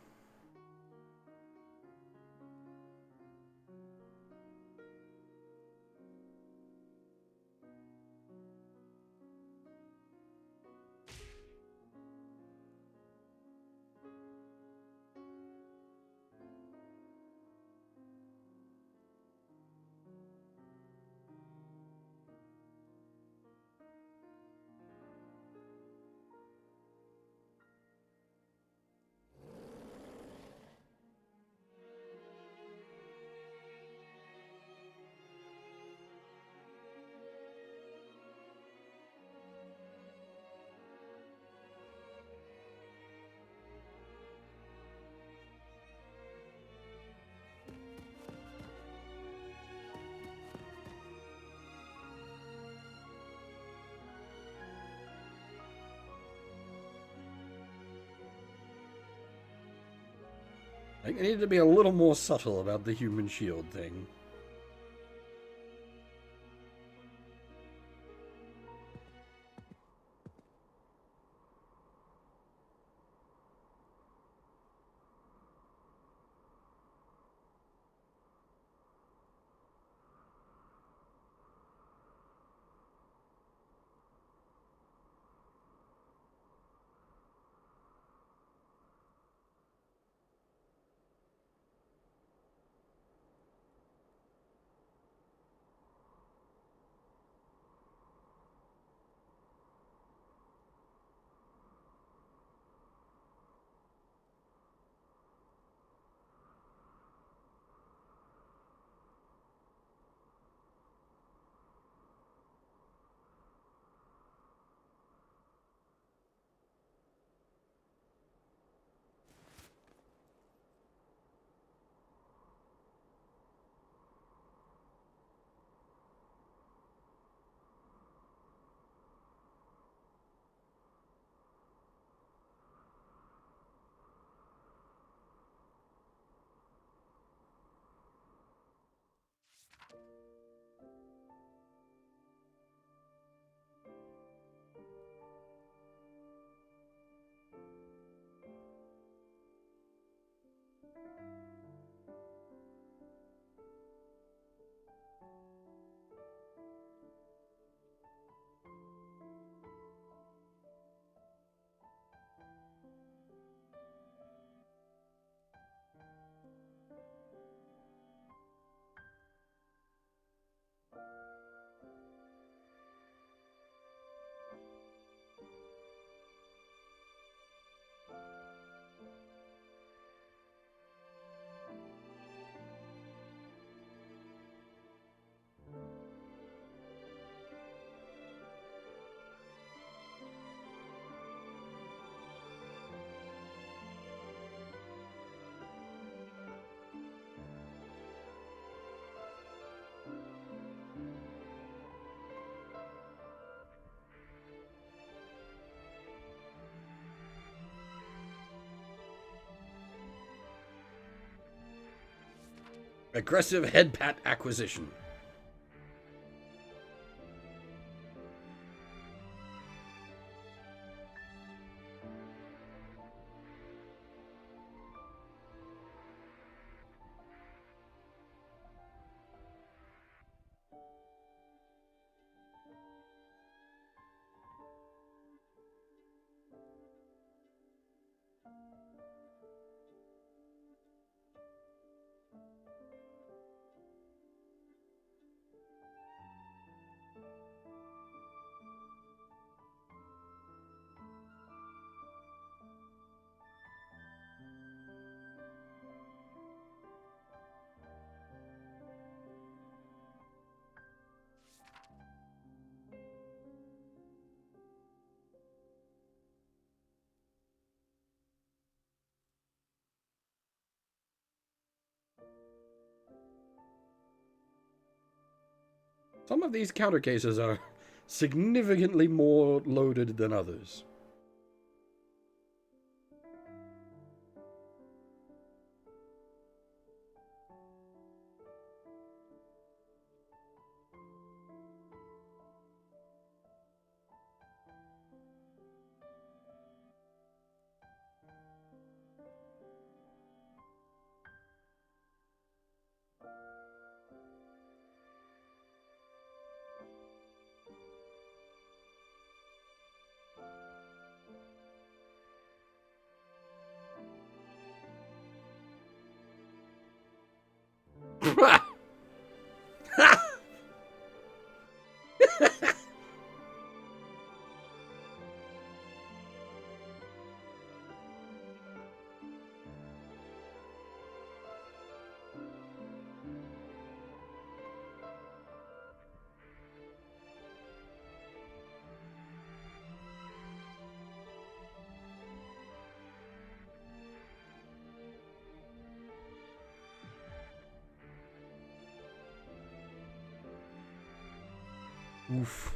Speaker 1: I think they need to be a little more subtle about the human shield thing. Aggressive head pat acquisition. Some of these counter cases are significantly more loaded than others. Oof.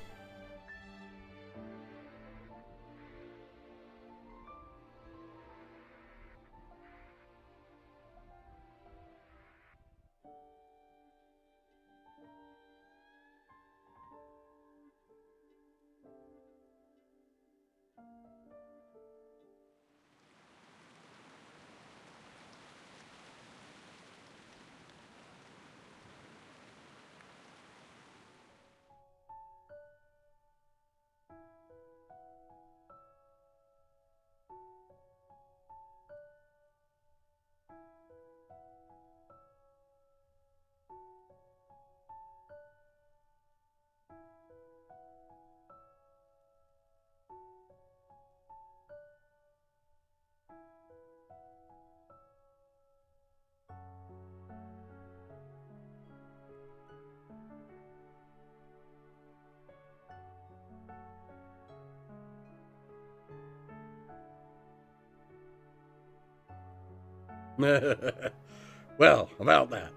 Speaker 1: Well, about that.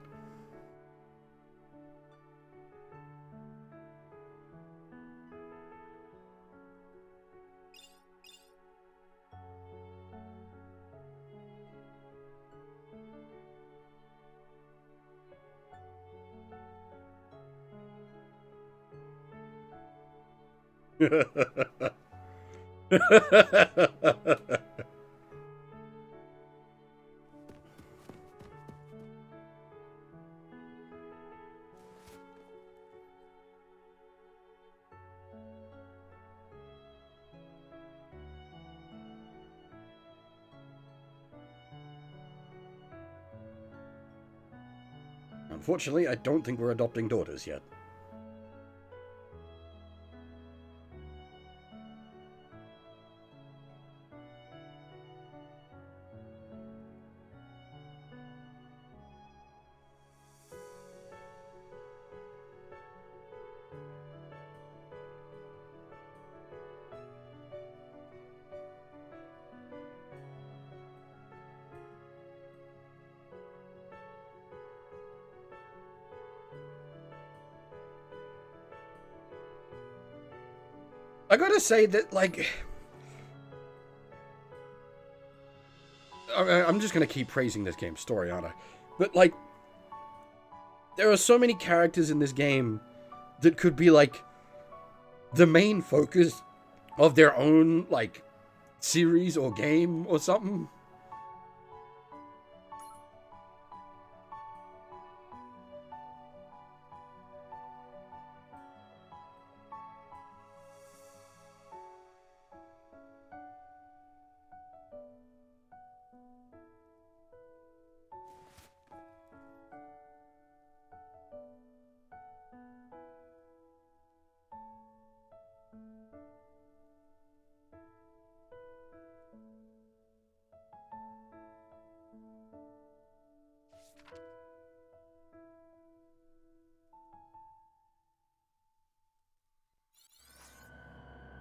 Speaker 1: Unfortunately, I don't think we're adopting daughters yet. I gotta say that, like, I'm just gonna keep praising this game's story, aren't I? But, like, there are so many characters in this game that could be, like, the main focus of their own, like, series or game or something.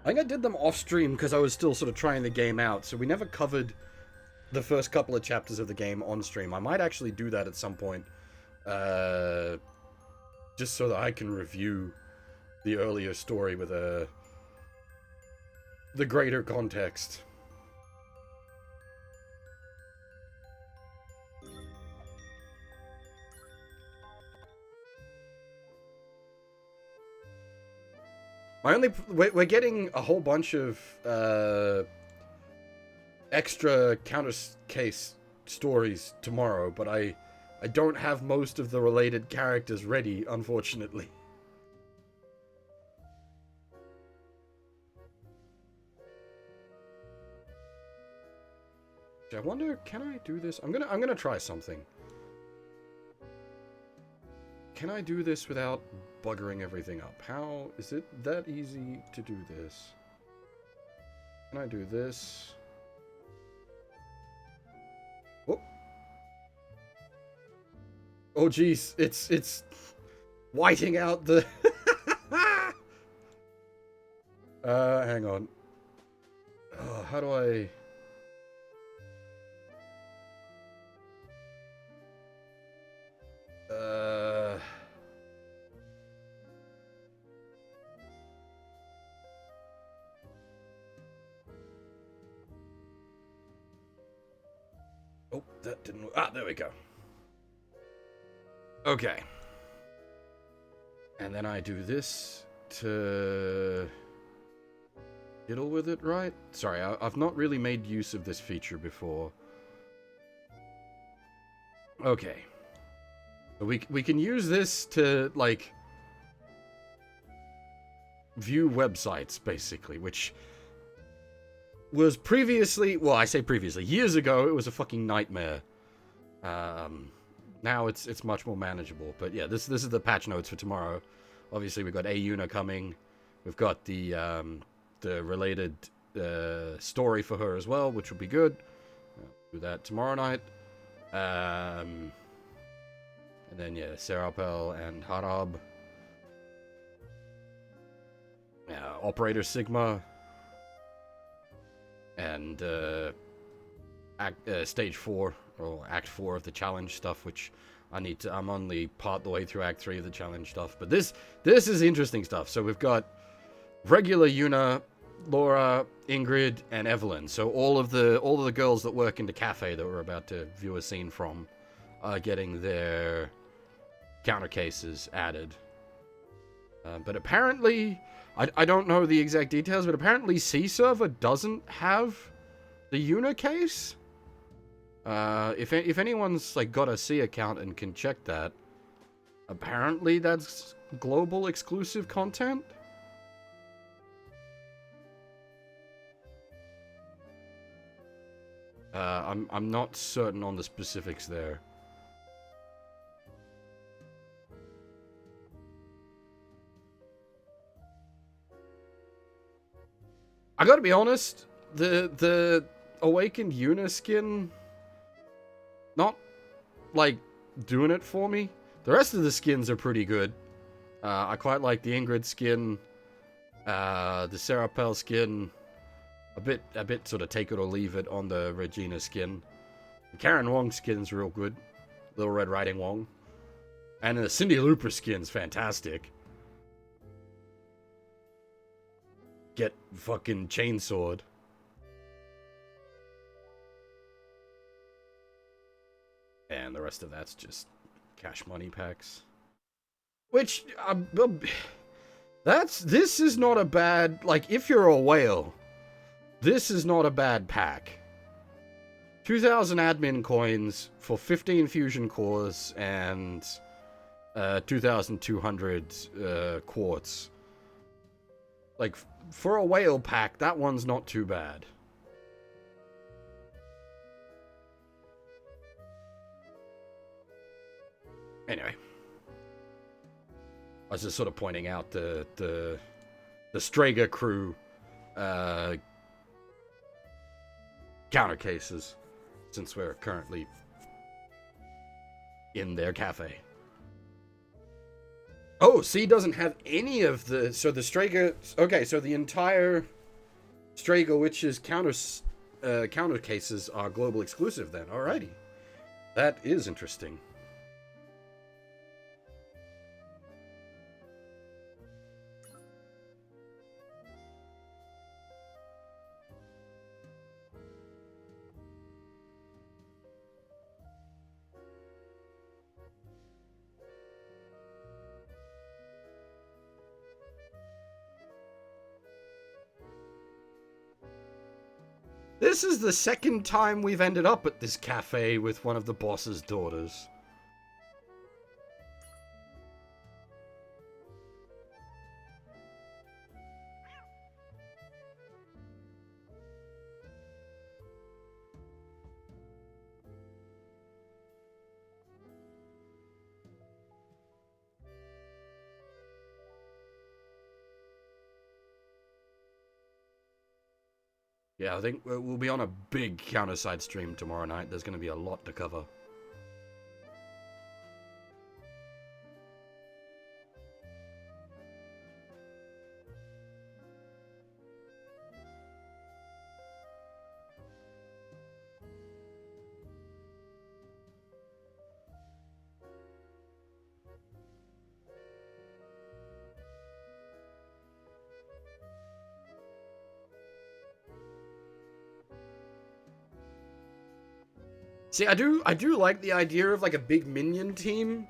Speaker 1: I think I did them off stream because I was still sort of trying the game out, so we never covered the first couple of chapters of the game on stream. I might actually do that at some point, just so that I can review the earlier story with the greater context. We're getting a whole bunch of extra counter case stories tomorrow, but I don't have most of the related characters ready, unfortunately. I wonder, can I do this? I'm gonna try something. Can I do this without buggering everything up? How is it that easy to do this? Can I do this? Oh, oh geez, it's whiting out the hang on. How do I... Oh, that didn't work. Ah, there we go. Okay. And then I do this to fiddle with it, right? Sorry, I've not really made use of this feature before. Okay. We can use this to, like, view websites, basically, which was previously, well, I say previously, years ago, it was a fucking nightmare. Now it's much more manageable, but yeah, this is the patch notes for tomorrow. Obviously, we've got Ayuna coming. We've got the related story for her as well, which will be good. Do that tomorrow night. And then, yeah, Serapel and Harab. Operator Sigma. And Stage 4, or Act 4 of the challenge stuff, which I'm only part the way through Act 3 of the challenge stuff. But this is interesting stuff. So we've got regular Yuna, Laura, Ingrid, and Evelyn. So all of the girls that work in the cafe that we're about to view a scene from are getting their counter cases added. But apparently, I don't know the exact details, but apparently C server doesn't have the Yuna case. If anyone's like got a C account and can check that, apparently that's global exclusive content. I'm not certain on the specifics there. I gotta be honest, the Awakened Yuna skin, not, like, doing it for me. The rest of the skins are pretty good. I quite like the Ingrid skin, the Serapel skin, a bit sort of take it or leave it on the Regina skin. The Karen Wong skin's real good. Little Red Riding Wong. And the Cindy Looper skin's fantastic. Get fucking chainsawed. And the rest of that's just cash money packs. Which, this is not a bad, like, if you're a whale, this is not a bad pack. 2,000 admin coins for 15 fusion cores and 2,200 quartz. Like, for a whale pack, that one's not too bad. Anyway. I was just sort of pointing out the Strega crew counter cases, since we're currently in their cafe. Oh, C doesn't have any of the... So the Strega... Okay, so the entire Strega Witches counter cases are global exclusive then. Alrighty. That is interesting. This is the second time we've ended up at this cafe with one of the boss's daughters. Yeah, I think we'll be on a big counter-side stream tomorrow night. There's going to be a lot to cover. See, I do like the idea of like a big minion team,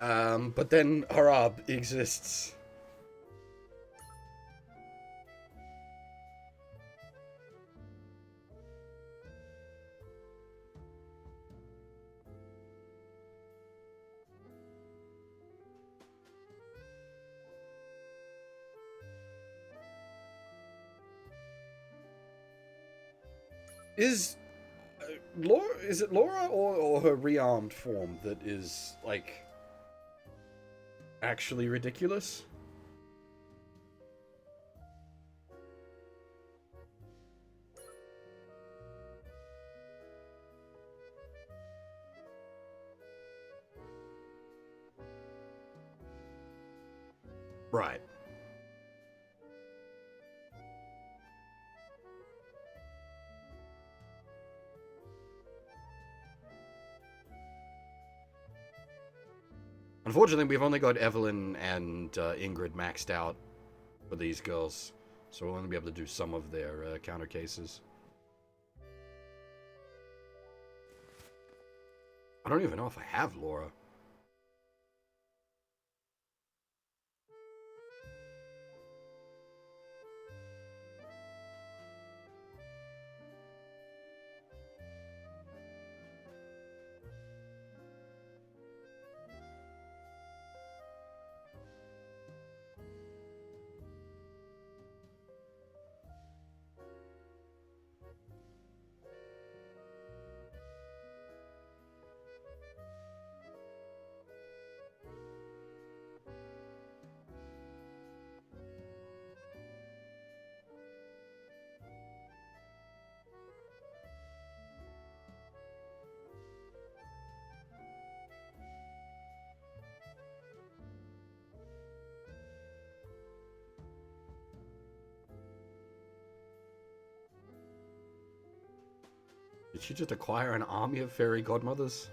Speaker 1: but then Harab exists. Is Laura? Is it Laura or her rearmed form that is like actually ridiculous? Right. Unfortunately, we've only got Evelyn and Ingrid maxed out for these girls, so we'll only be able to do some of their counter cases. I don't even know if I have Laura. Did she just acquire an army of fairy godmothers?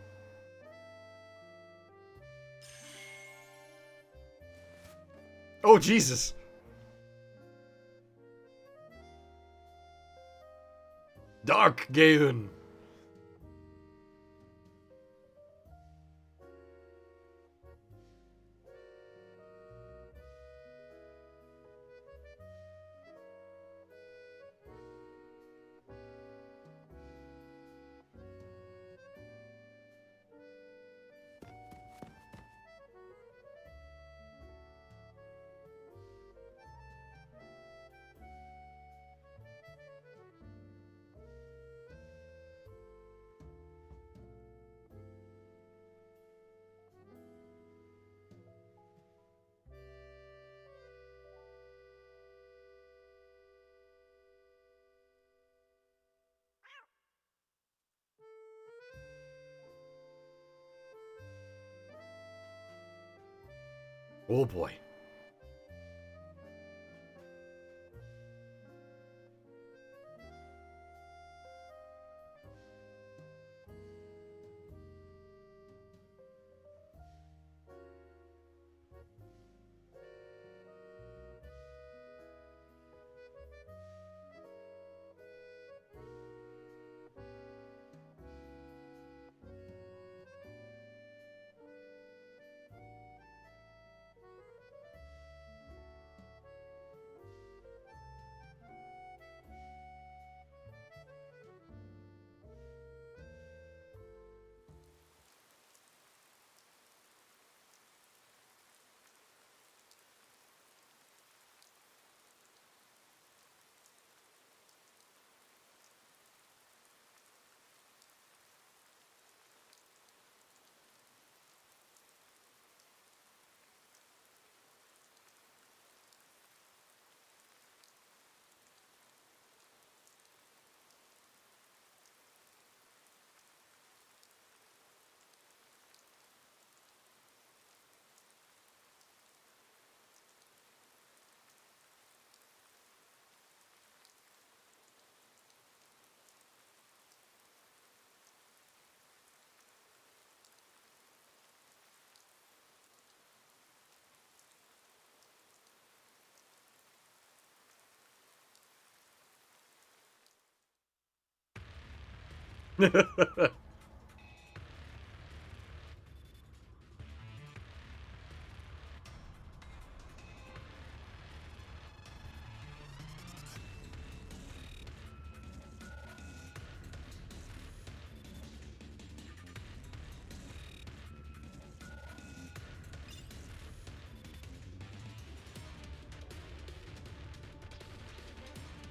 Speaker 1: Oh, Jesus! Dark Gaeun! Oh boy.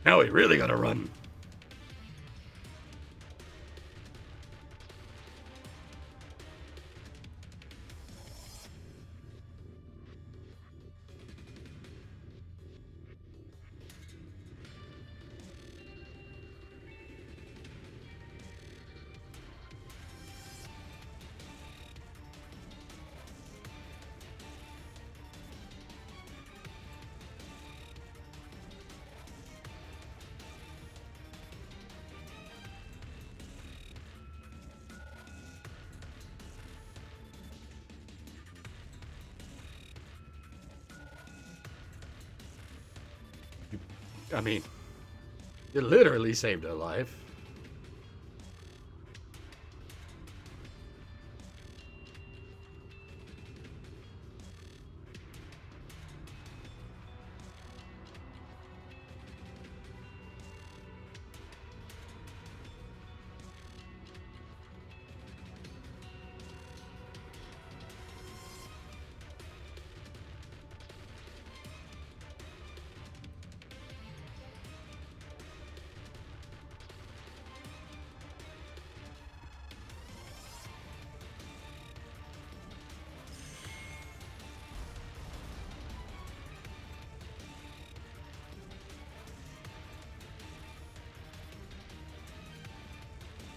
Speaker 1: Now we really gotta run. I mean, you literally saved her life.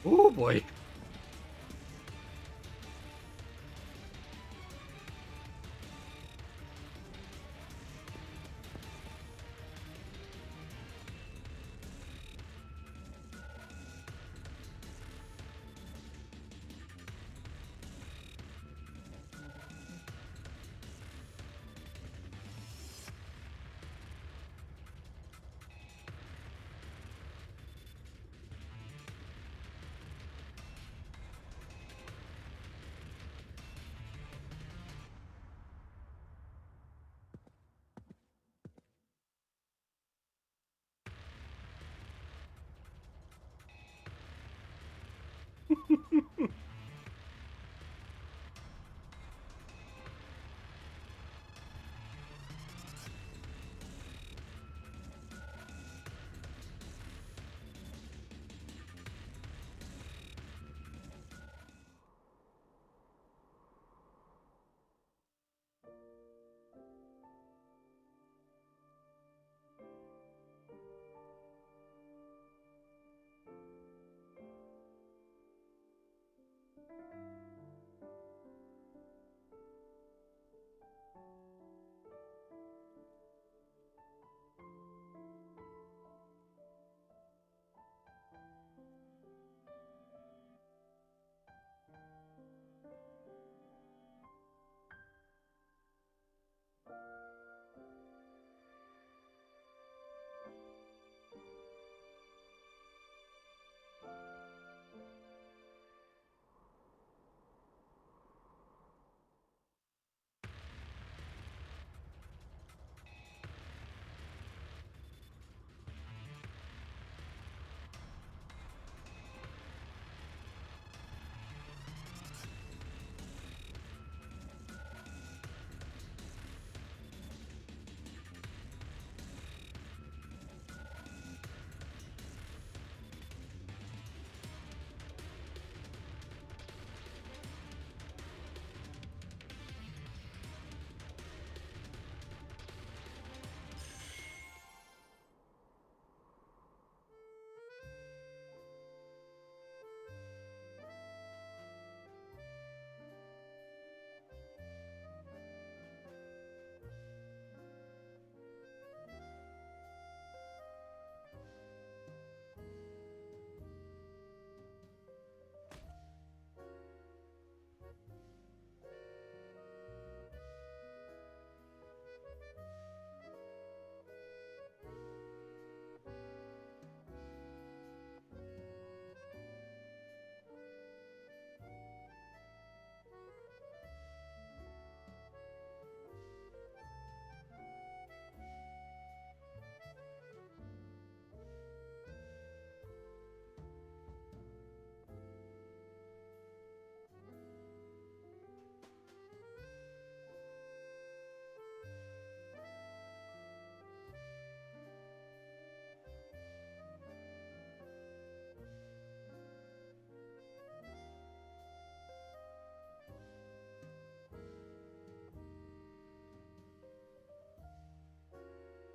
Speaker 1: Oh boy.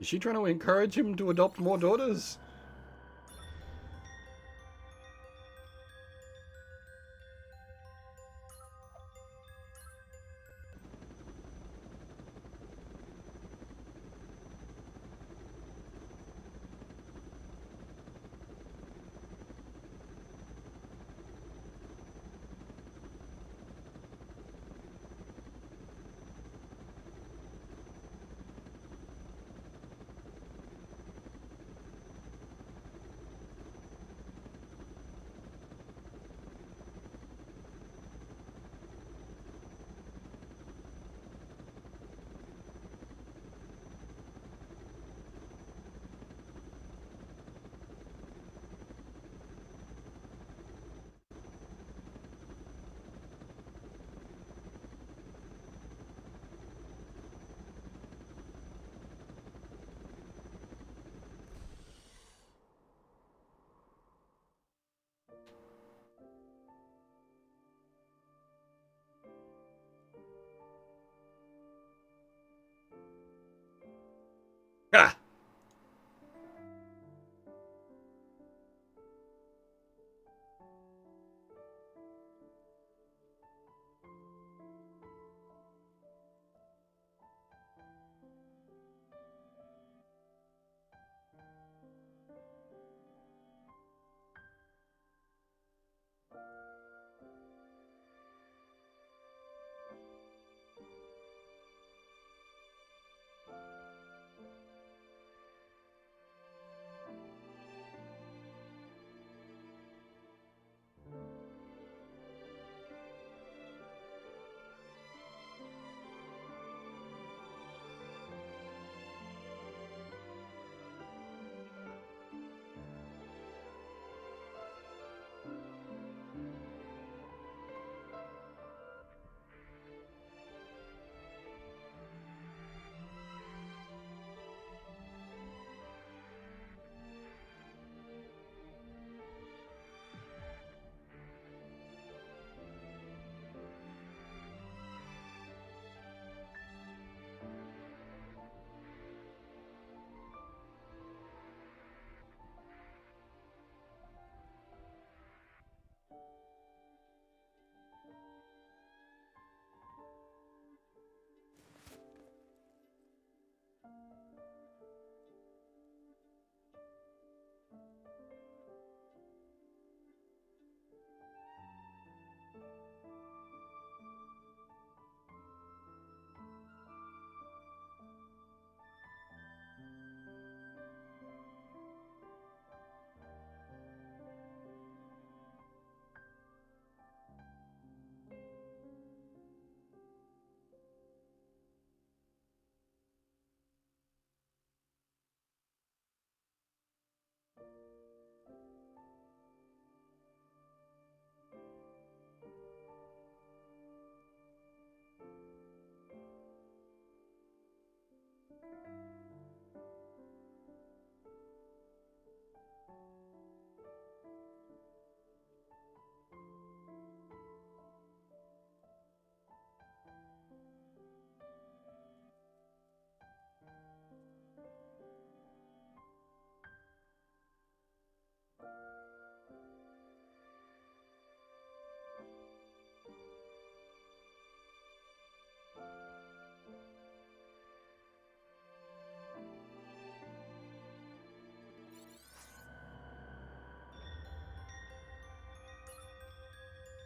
Speaker 1: Is she trying to encourage him to adopt more daughters? Ah!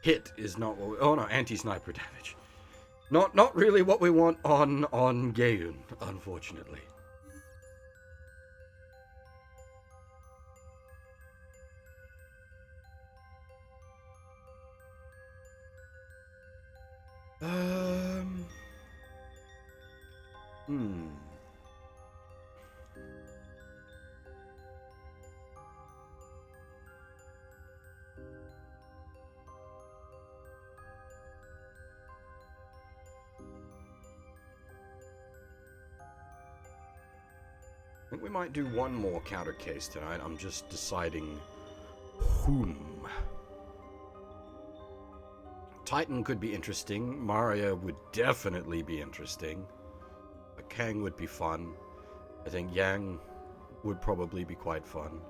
Speaker 1: Hit is not what we, oh no, anti-sniper damage. Not really what we want on Gayun, unfortunately. Hmm. I think we might do one more counter case tonight. I'm just deciding whom. Titan could be interesting. Maria would definitely be interesting. A Kang would be fun. I think Yang would probably be quite fun.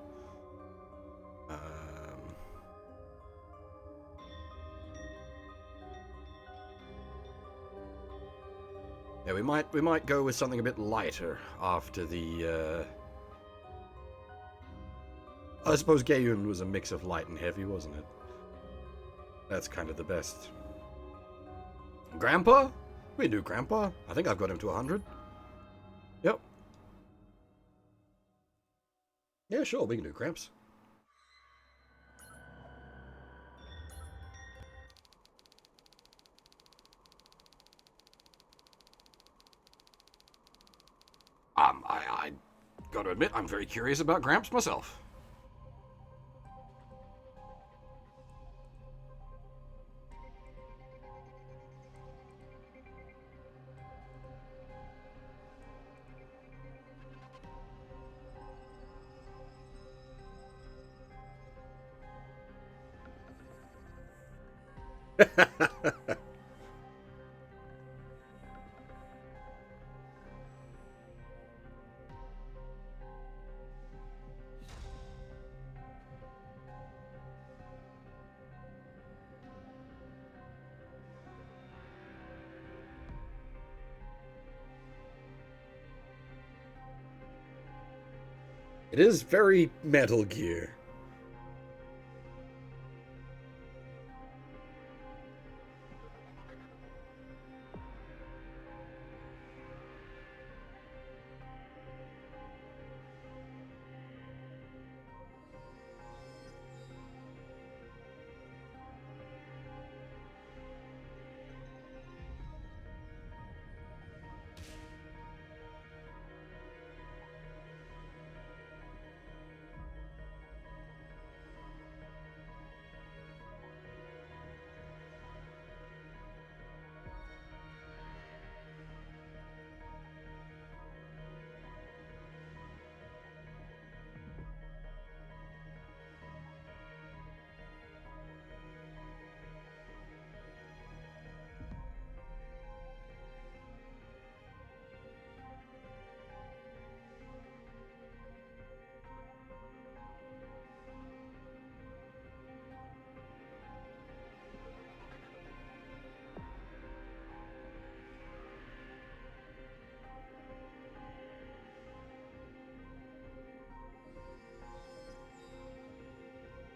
Speaker 1: Yeah, we might go with something a bit lighter after the. I suppose Gayun was a mix of light and heavy, wasn't it? That's kind of the best. Grandpa? We can do Grandpa. I think I've got him to 100. Yep. Yeah, sure, we can do Gramps. I gotta admit, I'm very curious about Gramps myself. It is very Metal Gear.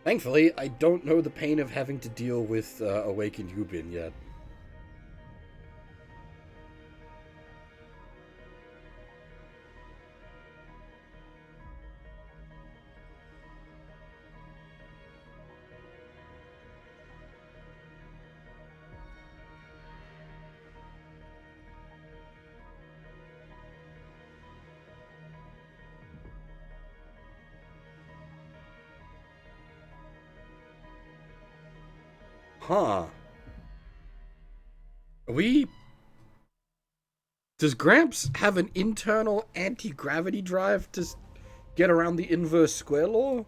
Speaker 1: Thankfully, I don't know the pain of having to deal with Awakened Yubin yet. Huh. Are we... Does Gramps have an internal anti-gravity drive to get around the inverse square law?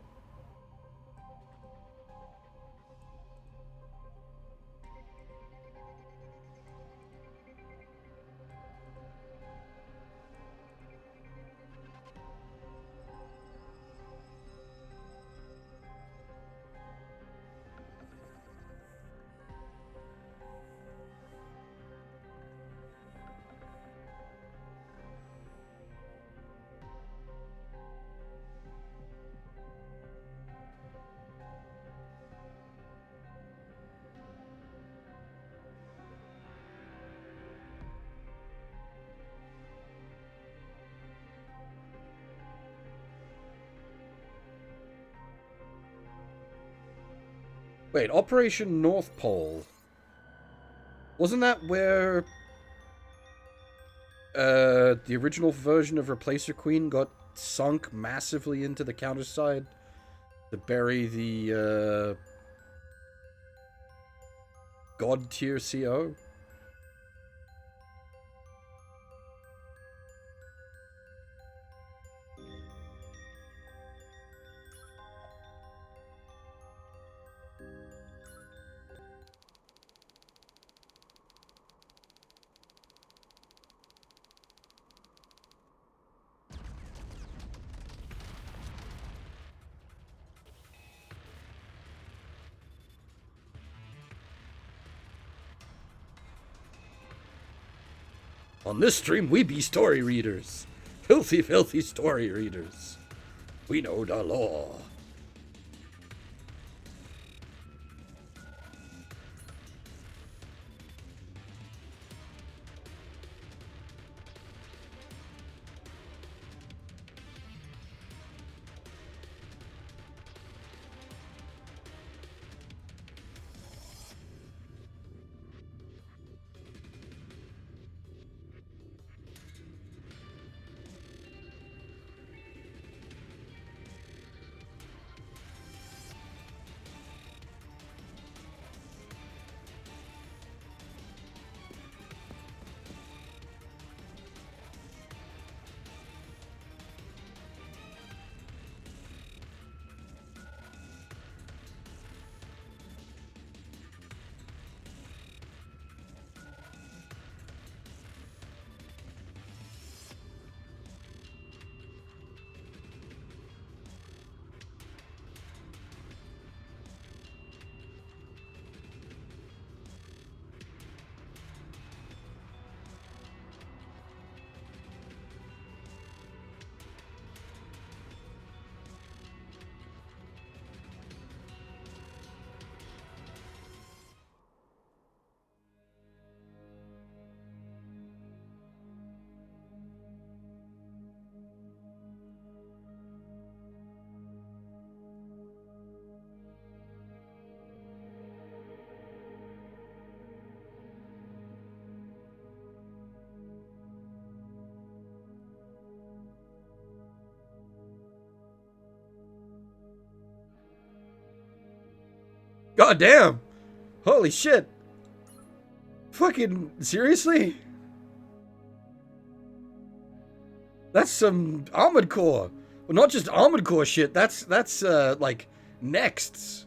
Speaker 1: Wait, Operation North Pole. Wasn't that where the original version of Replacer Queen got sunk massively into the counterside to bury the God tier CO? On this stream, we be story readers. Filthy, filthy story readers. We know the law. God damn! Holy shit! Fucking seriously? That's some Armored Core. Well, not just Armored Core shit. That's like nexts.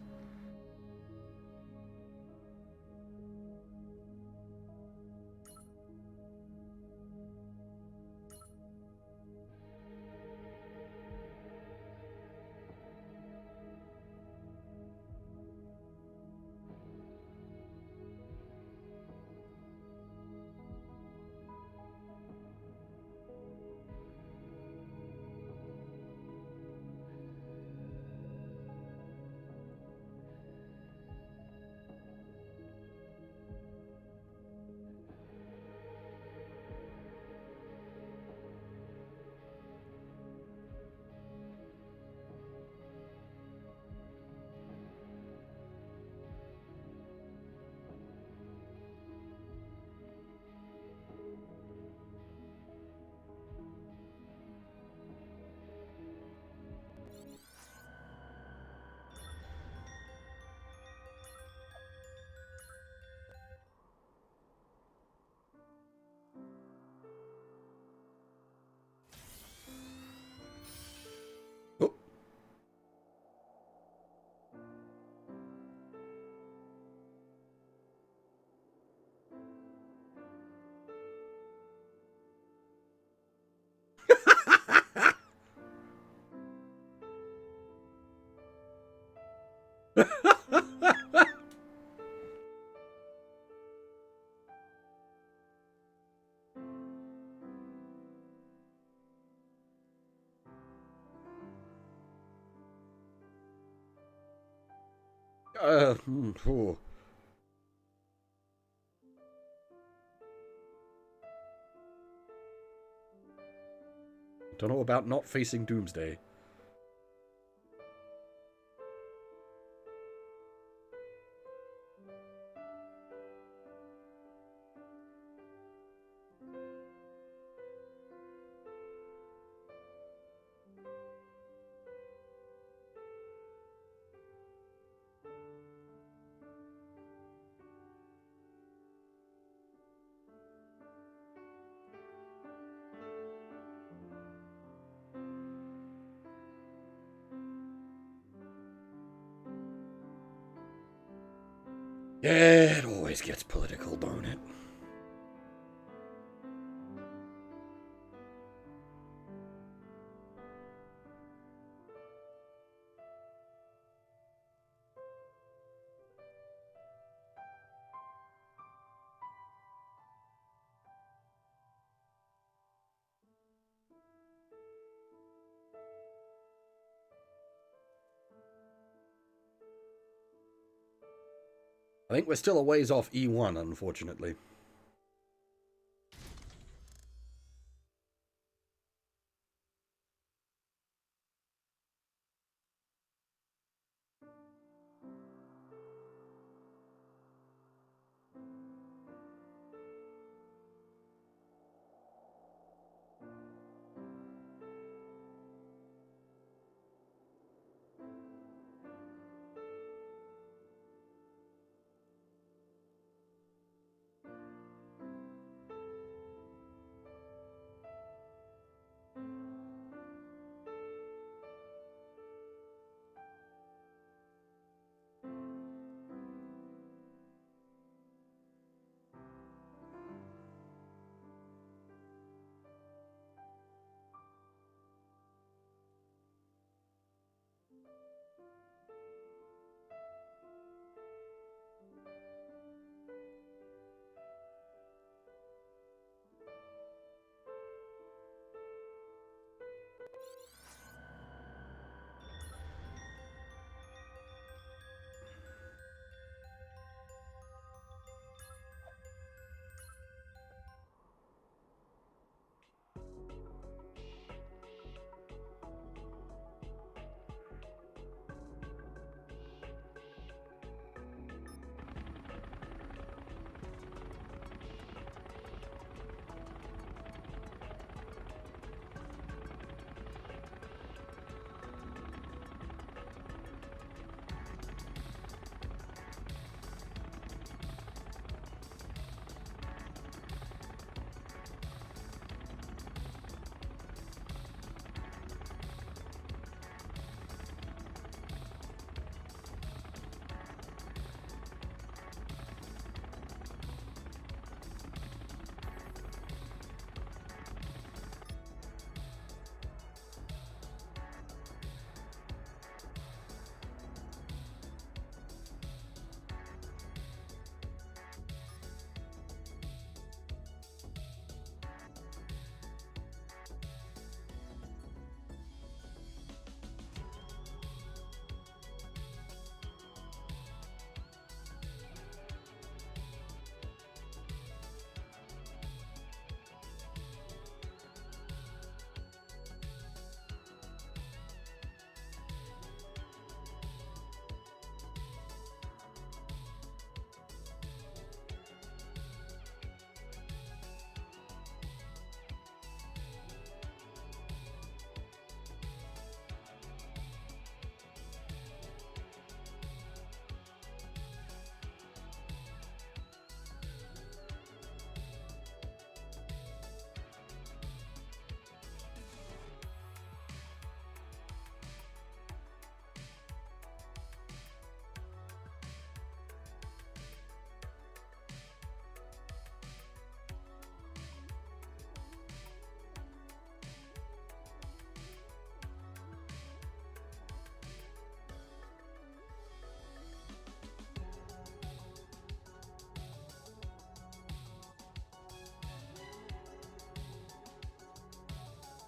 Speaker 1: Oh. Oh. Don't know about not facing Doomsday. Yeah, it always gets political, don't it? I think we're still a ways off E1, unfortunately.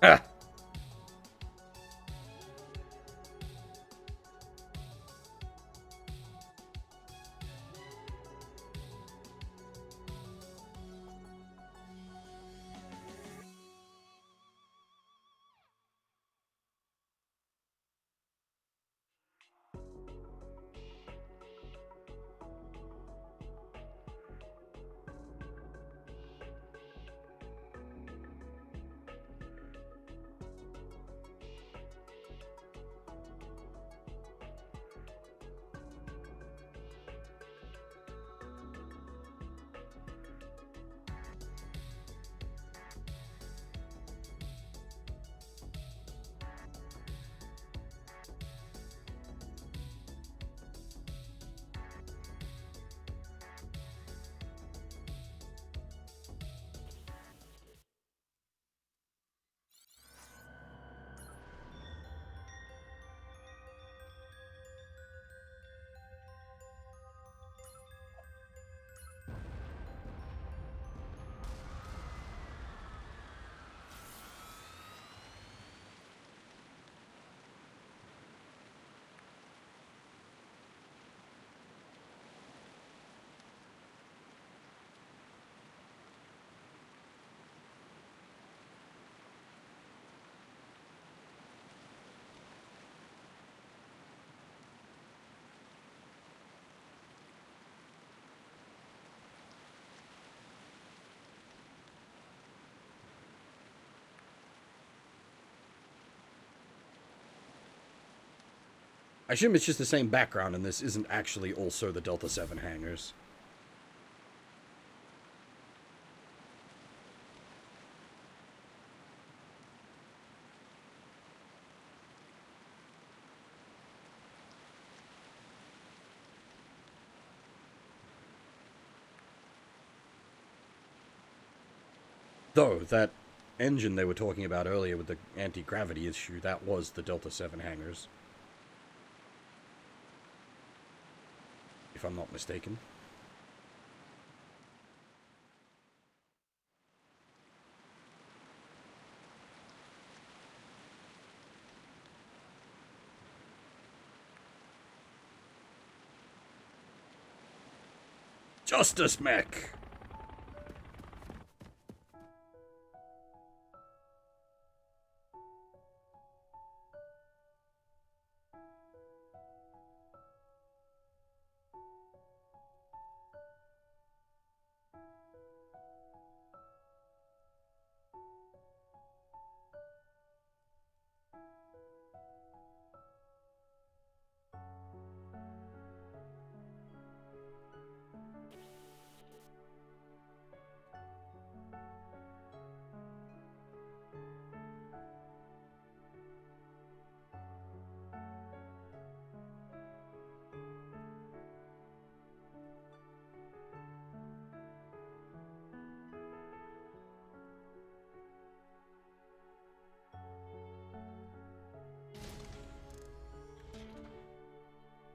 Speaker 1: Ah. I assume it's just the same background, and this isn't actually also the Delta 7 hangars. Though, that engine they were talking about earlier with the anti-gravity issue, that was the Delta 7 hangars. If I'm not mistaken. Justice Mech!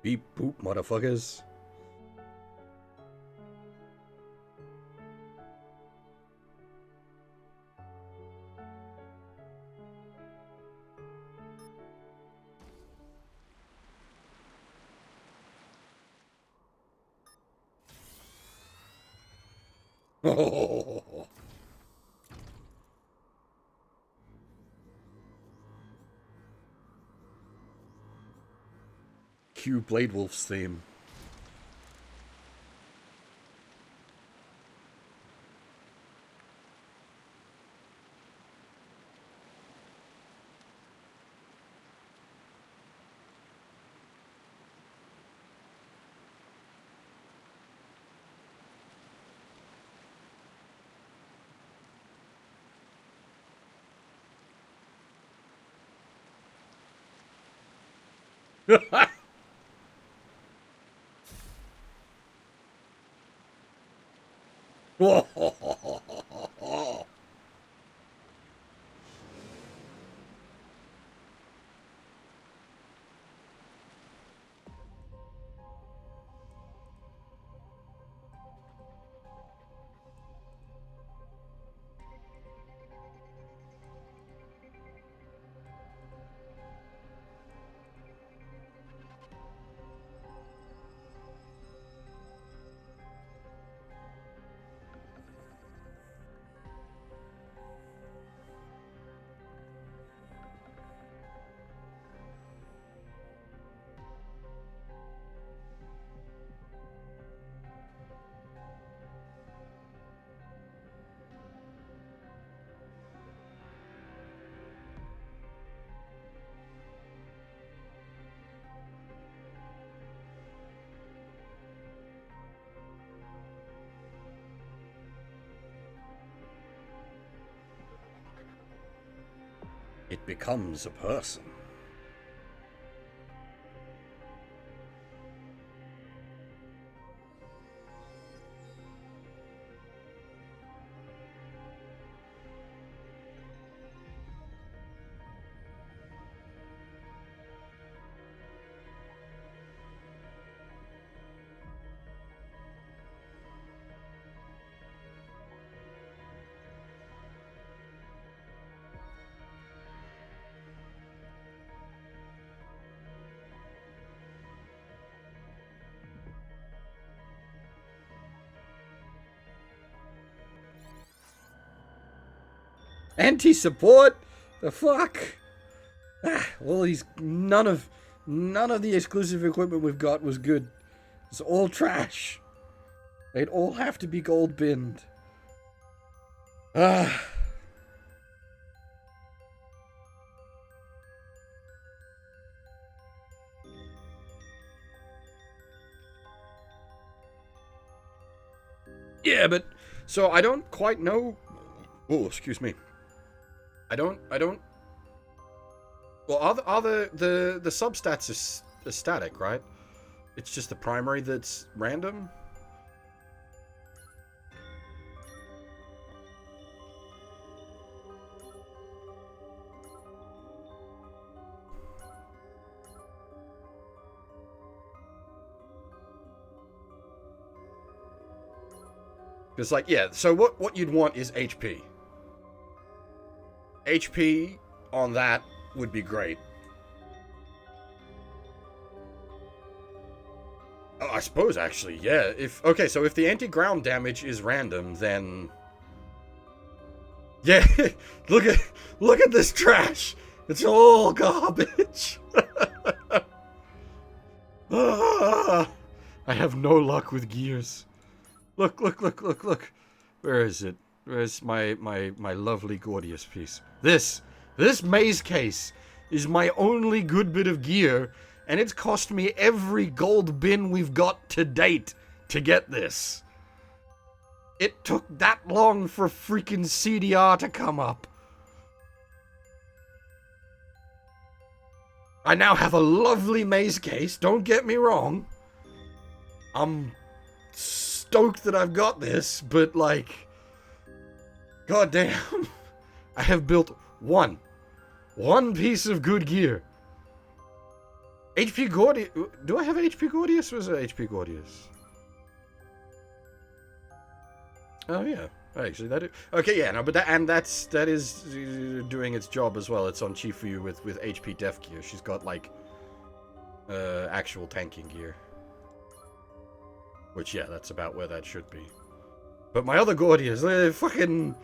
Speaker 1: Beep boop, motherfuckers. Oh. Cue Blade Wolf's theme. It becomes a person. Anti-support? The fuck? Well, none of the exclusive equipment we've got was good. It's all trash. They'd all have to be gold binned. Ah. Yeah, but so I don't quite know. Oh, excuse me. I don't. Well, the substats are static, right? It's just the primary that's random. Because, like, yeah, so what you'd want is HP. HP on that would be great. Oh, I suppose, actually, yeah. Okay, so if the anti-ground damage is random, then... Yeah, look at this trash! It's all garbage! I have no luck with gears. Look. Where is it? Where's my lovely Gordius piece? This maze case is my only good bit of gear, and it's cost me every gold bin we've got to date to get this. It took that long for freaking CDR to come up. I now have a lovely maze case, don't get me wrong. I'm stoked that I've got this, but like, goddamn, I have built one piece of good gear. HP Gordius. Do I have HP Gordius or is it HP Gordius? Oh yeah, actually that is, okay, yeah, no, but that is doing its job as well. It's on Chifuyu with HP Def gear. She's got like actual tanking gear. Which, yeah, that's about where that should be. But my other Gordius, fucking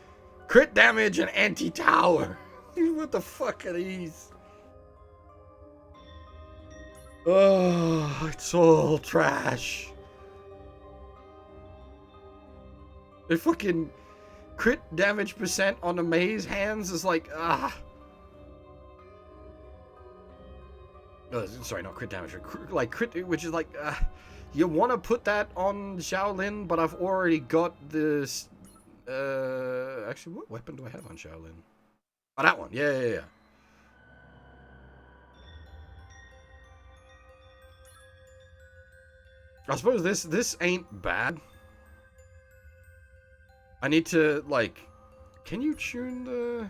Speaker 1: crit damage and anti-tower. What the fuck are these? Oh, it's all trash. The fucking crit damage percent on the maze hands is like, ah. Oh, sorry, not crit damage, like crit, which is like, you want to put that on Shaolin, but I've already got this. Actually, what weapon do I have on Shaolin? Oh, that one. Yeah. I suppose this ain't bad. I need to, like, can you tune the...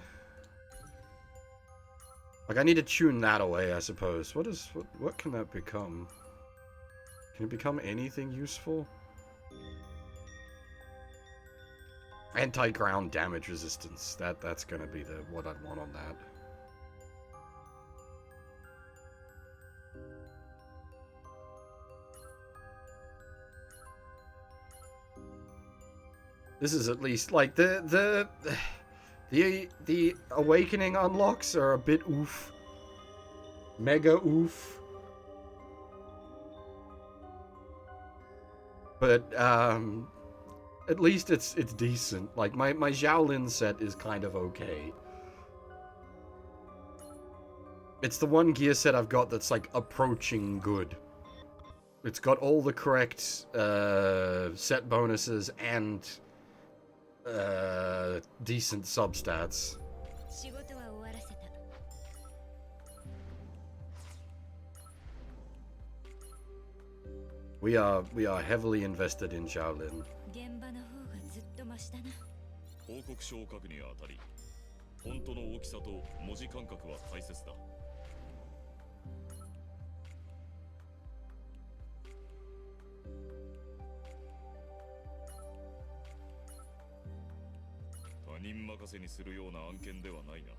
Speaker 1: Like, I need to tune that away, I suppose. What can that become? Can it become anything useful? Anti-ground damage resistance. That's gonna be what I'd want on that. This is at least like the awakening unlocks are a bit oof. Mega oof. But at least it's decent. Like my Xiaolin set is kind of okay. It's the one gear set I've got that's like approaching good. It's got all the correct set bonuses and decent substats. We are heavily invested in Shaolin.
Speaker 2: 報告書を書くにあたり、本当の大きさと文字間隔は大切だ。他人任せにするような案件ではないな。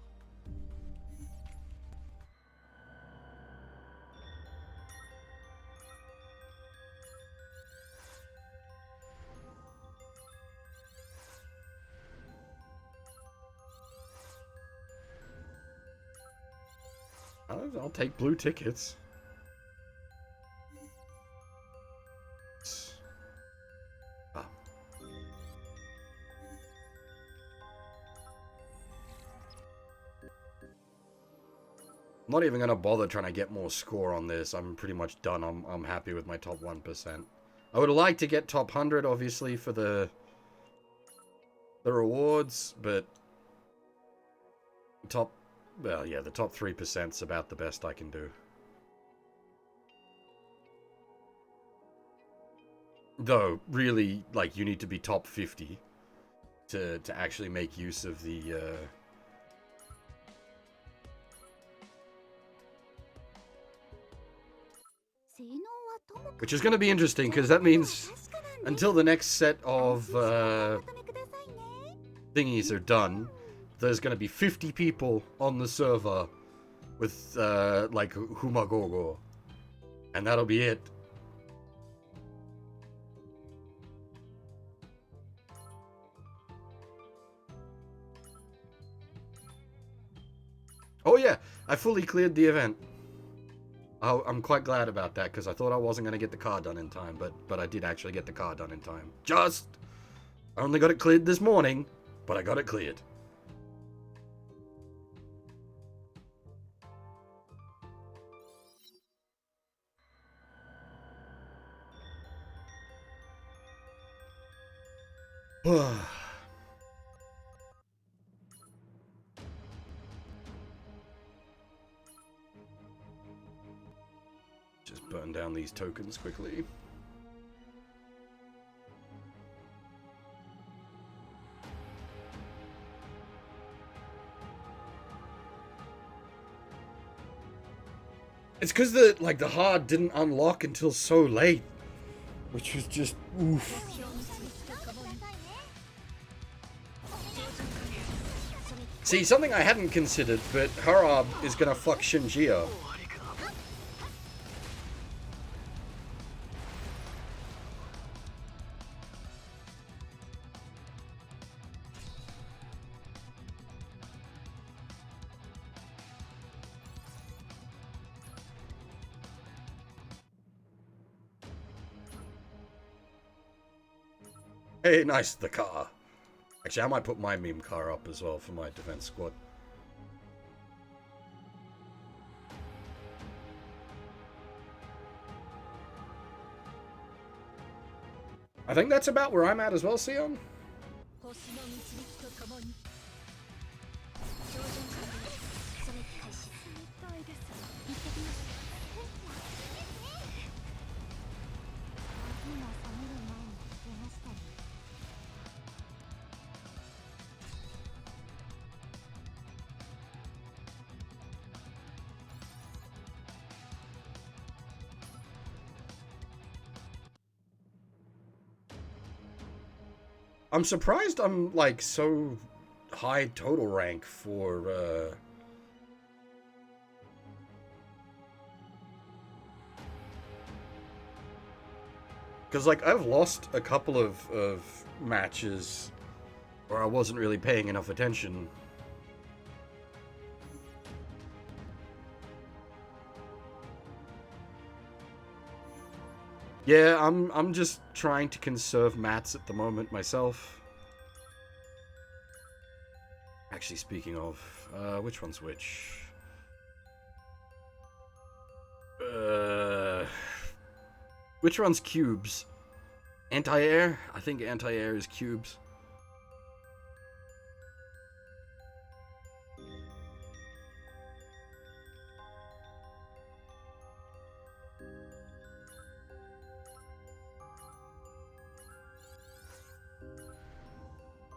Speaker 1: I'll take blue tickets. Ah. I'm not even gonna bother trying to get more score on this. I'm pretty much done. I'm happy with my top 1%. I would like to get top 100, obviously, for the the rewards, but top, well, yeah, the top 3%'s about the best I can do. Though, really, like, you need to be top 50 to actually make use of the, which is going to be interesting, because that means until the next set of thingies are done, there's going to be 50 people on the server with, like, Humagogo. And that'll be it. Oh yeah, I fully cleared the event. Oh, I'm quite glad about that, because I thought I wasn't going to get the car done in time, but I did actually get the car done in time. I only got it cleared this morning, but I got it cleared. Just burn down these tokens quickly. It's because the hard didn't unlock until so late, which was just oof. See, something I hadn't considered, but Harab is gonna fuck Shinjia. Hey, nice, the car. Actually, I might put my meme car up as well for my defense squad. I think that's about where I'm at as well, Sion. I'm surprised I'm, like, so high total rank for, because, like, I've lost a couple of matches where I wasn't really paying enough attention. Yeah, I'm just trying to conserve mats at the moment myself. Actually, speaking of, which one's which? Which one's cubes? Anti-air? I think anti-air is cubes.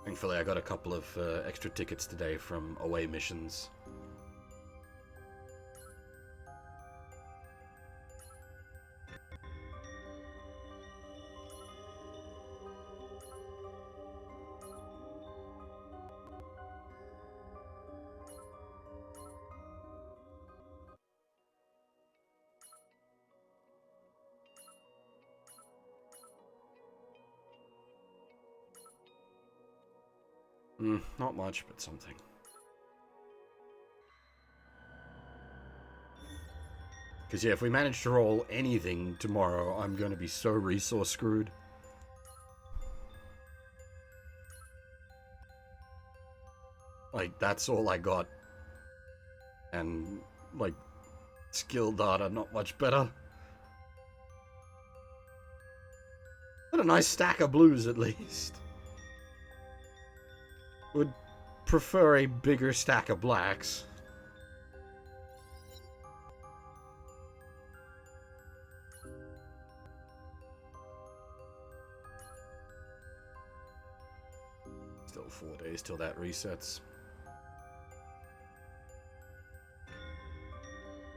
Speaker 1: Thankfully, I got a couple of extra tickets today from away missions. Not much, but something. Because, yeah, if we manage to roll anything tomorrow, I'm going to be so resource screwed. Like, that's all I got. And, like, skill data, not much better. But a nice stack of blues, at least. would prefer a bigger stack of blacks. Still 4 days till that resets.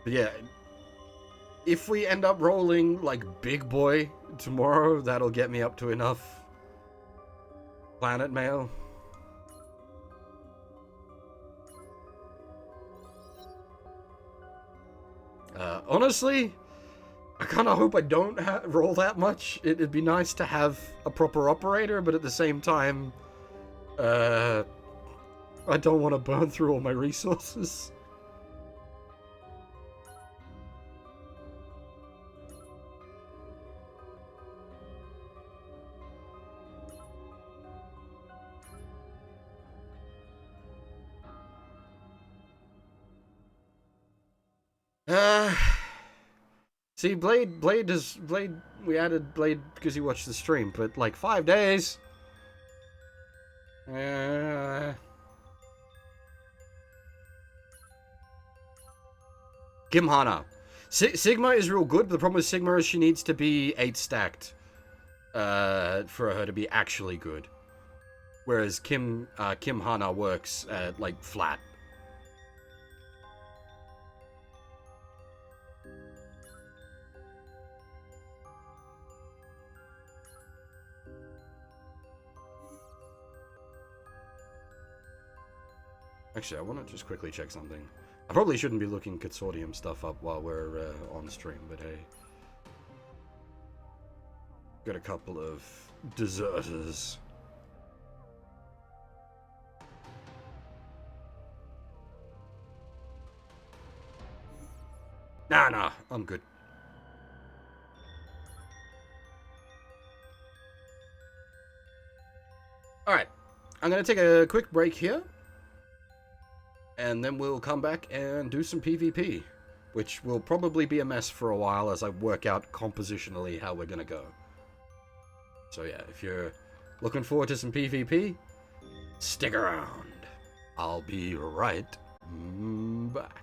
Speaker 1: But yeah, if we end up rolling like big boy tomorrow, that'll get me up to enough planet mail. Honestly, I kind of hope I don't roll that much. It'd be nice to have a proper operator, but at the same time, I don't want to burn through all my resources. See, Blade, we added Blade because he watched the stream, but like 5 days. Kim Hana. Sigma is real good, but the problem with Sigma is she needs to be 8 stacked for her to be actually good. Whereas Kim Hana works at like flat. Actually, I want to just quickly check something. I probably shouldn't be looking consortium stuff up while we're on stream, but hey. Got a couple of deserters. Nah, I'm good. Alright, I'm going to take a quick break here. And then we'll come back and do some PvP, which will probably be a mess for a while as I work out compositionally how we're going to go. So yeah, if you're looking forward to some PvP, stick around. I'll be right back.